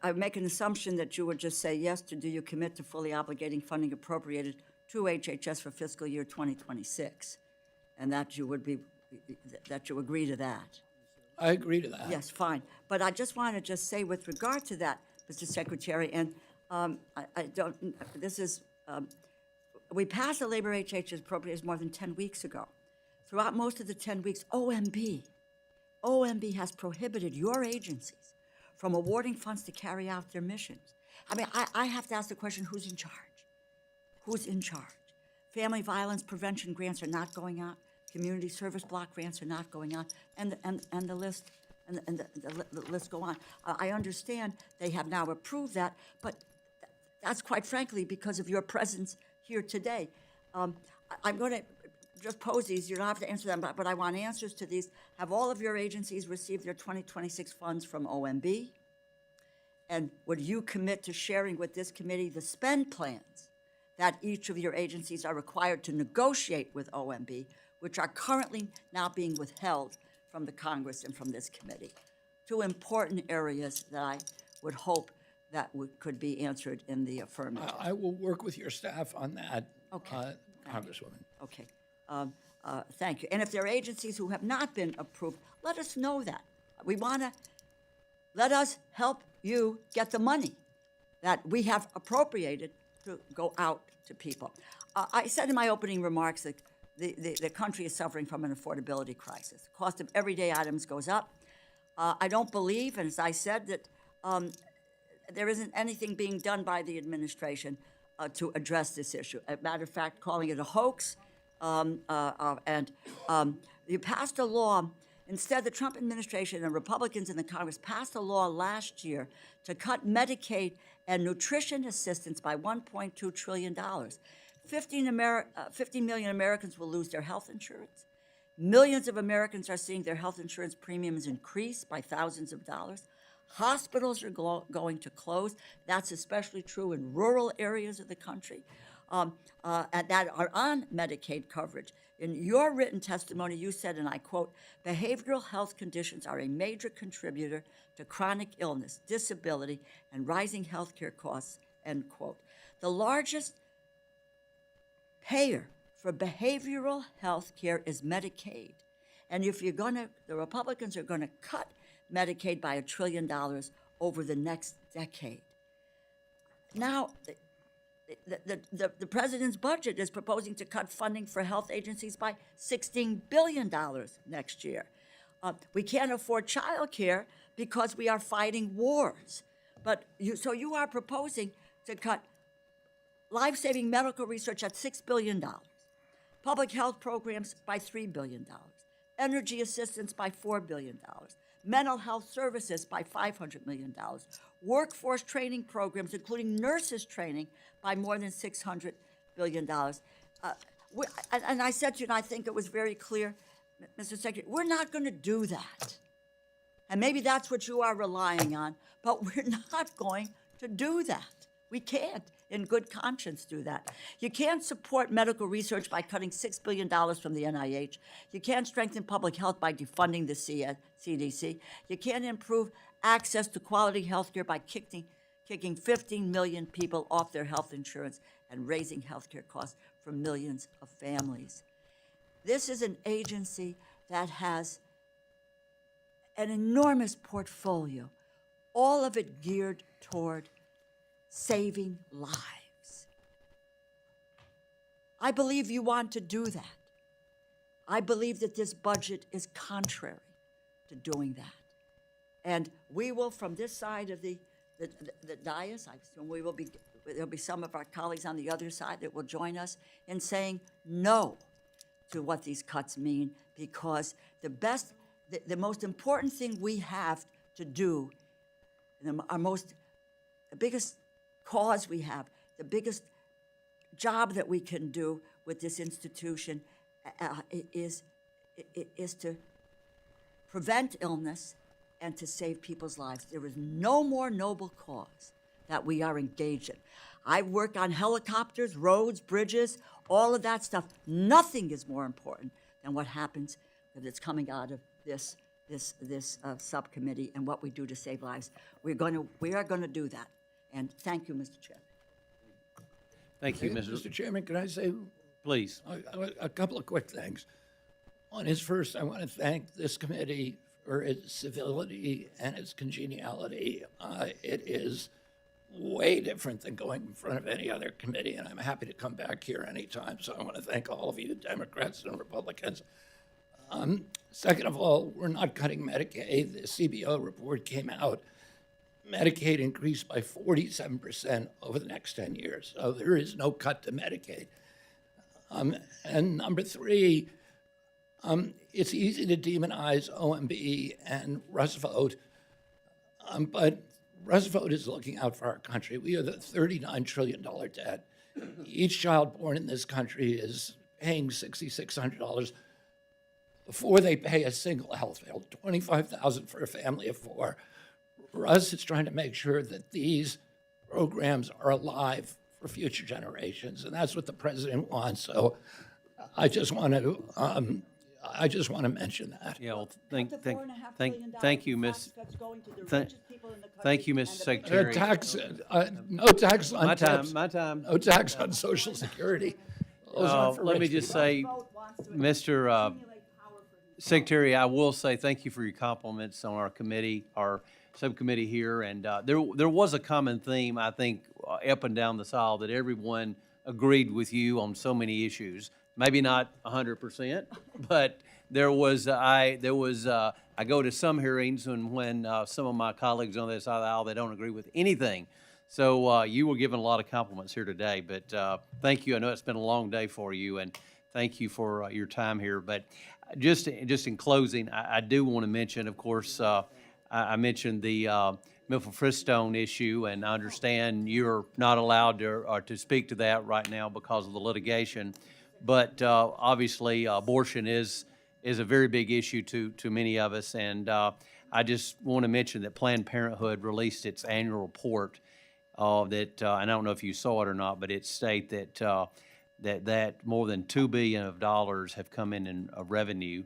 I make an assumption that you would just say yes to do you commit to fully obligating funding appropriated to HHS for fiscal year 2026, and that you would agree to that. I agree to that. Yes, fine. But I just want to say with regard to that, Mr. Secretary, and we passed the Labor HHS Appropriations more than 10 weeks ago. Throughout most of the 10 weeks, OMB has prohibited your agencies from awarding funds to carry out their missions. I mean, I have to ask the question, who's in charge? Who's in charge? Family violence prevention grants are not going out. Community service block grants are not going out, and the list the list go on. I understand they have now approved that, but that's quite frankly because of your presence here today. I'm going to just pose these. You don't have to answer them, but I want answers to these. Have all of your agencies received their 2026 funds from OMB? And would you commit to sharing with this committee the spend plans that each of your agencies are required to negotiate with OMB, which are currently now being withheld from the Congress and from this committee? Two important areas that I would hope that could be answered in the affirmative. I will work with your staff on that, Okay. Congresswoman. Okay. Thank you. And if there are agencies who have not been approved, let us know that. We want to let us help you get the money that we have appropriated to go out to people. I said in my opening remarks that the country is suffering from an affordability crisis. The cost of everyday items goes up. I don't believe, and as I said, that there isn't anything being done by the administration to address this issue. As a matter of fact, calling it a hoax. You passed a law. Instead, the Trump administration and Republicans in the Congress passed a law last year to cut Medicaid and nutrition assistance by $1.2 trillion. 50 million Americans will lose their health insurance. Millions of Americans are seeing their health insurance premiums increase by thousands of dollars. Hospitals are going to close. That's especially true in rural areas of the country. and that are on Medicaid coverage. In your written testimony, you said, and I quote, behavioral health conditions are a major contributor to chronic illness, disability, and rising healthcare costs, end quote. The largest payer for behavioral health care is Medicaid. And if you're going to, the Republicans are going to cut Medicaid by $1 trillion over the next decade. Now, the president's budget is proposing to cut funding for health agencies by $16 billion next year. We can't afford child care because we are fighting wars. But so you are proposing to cut life-saving medical research at $6 billion, public health programs by $3 billion, energy assistance by $4 billion, mental health services by $500 million, workforce training programs, including nurses training, by more than $600 billion. And I said to you, and I think it was very clear, Mr. Secretary, we're not going to do that. And maybe that's what you are relying on, but we're not going to do that. We can't, in good conscience, do that. You can't support medical research by cutting $6 billion from the NIH. You can't strengthen public health by defunding the CDC. You can't improve access to quality health care by kicking 15 million people off their health insurance and raising health care costs for millions of families. This is an agency that has an enormous portfolio, all of it geared toward saving lives. I believe you want to do that. I believe that this budget is contrary to doing that. And we will, from this side of the dais, I assume there'll be some of our colleagues on the other side that will join us in saying no to what these cuts mean, because the most important thing we have to do, and the biggest cause we have, the biggest job that we can do with this institution is to prevent illness and to save people's lives. There is no more noble cause that we are engaged in. I work on helicopters, roads, bridges, all of that stuff. Nothing is more important than what happens that's coming out of this subcommittee and what we do to save lives. We are going to do that. And thank you, Mr. Chairman. Thank you, Mr. Chairman, can I say Please. a couple of quick things? One is, first, I want to thank this committee for its civility and its congeniality. It is way different than going in front of any other committee, and I'm happy to come back here anytime. So I want to thank all of you, Democrats and Republicans. Second of all, we're not cutting Medicaid. The CBO report came out. Medicaid increased by 47% over the next 10 years. So there is no cut to Medicaid. And number three, it's easy to demonize OMB and Russ Vote, but Russ Vote is looking out for our country. We have a $39 trillion debt. Each child born in this country is paying $6,600 before they pay a single health bill, $25,000 for a family of four. Russ is trying to make sure that these programs are alive for future generations, and that's what the president wants. So I just want to mention that. Yeah, well, thank you, Miss. Thank you, Mr. Secretary. No tax on My time, tips. my time. No tax on Social Security. Those aren't for Let me rich just people. say, Mr. Secretary, I will say thank you for your compliments on our committee, our subcommittee here. And there was a common theme, I think, up and down the aisle, that everyone agreed with you on so many issues. Maybe not 100%, but I go to some hearings, and when some of my colleagues on this side of the aisle, they don't agree with anything. So you were given a lot of compliments here today, but thank you. I know it's been a long day for you, and thank you for your time here. But just in closing, I do want to mention, of course, I mentioned the mifepristone issue, and I understand you're not allowed to speak to that right now because of the litigation. But obviously, abortion is a very big issue to many of us, and I just want to mention that Planned Parenthood released its annual report and I don't know if you saw it or not, but it state that more than $2 billion of dollars have come in revenue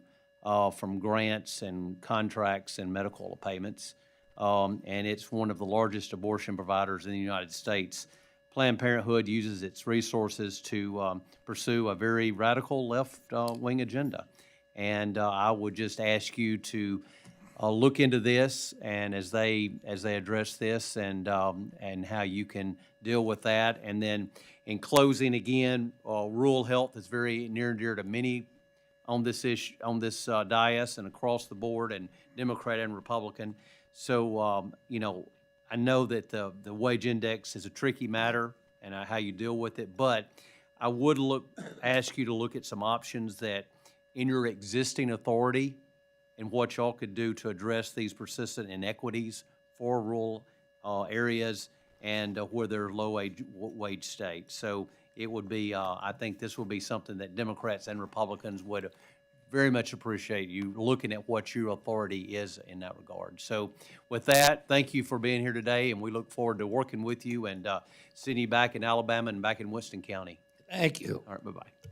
from grants and contracts and medical payments. And it's one of the largest abortion providers in the United States. Planned Parenthood uses its resources to pursue a very radical left-wing agenda. And I would just ask you to look into this, and as they address this, and how you can deal with that. And then, in closing, again, rural health is very near and dear to many on this issue, on this dais and across the board, and Democrat and Republican. So, you know, I know that the wage index is a tricky matter and how you deal with it, but I would ask you to look at some options that in your existing authority and what y'all could do to address these persistent inequities for rural areas and where they're low wage states. So it would be, I think this would be something that Democrats and Republicans would very much appreciate you looking at what your authority is in that regard. So with that, thank you for being here today, and we look forward to working with you and seeing you back in Alabama and back in Winston County. Thank you. All right, bye-bye.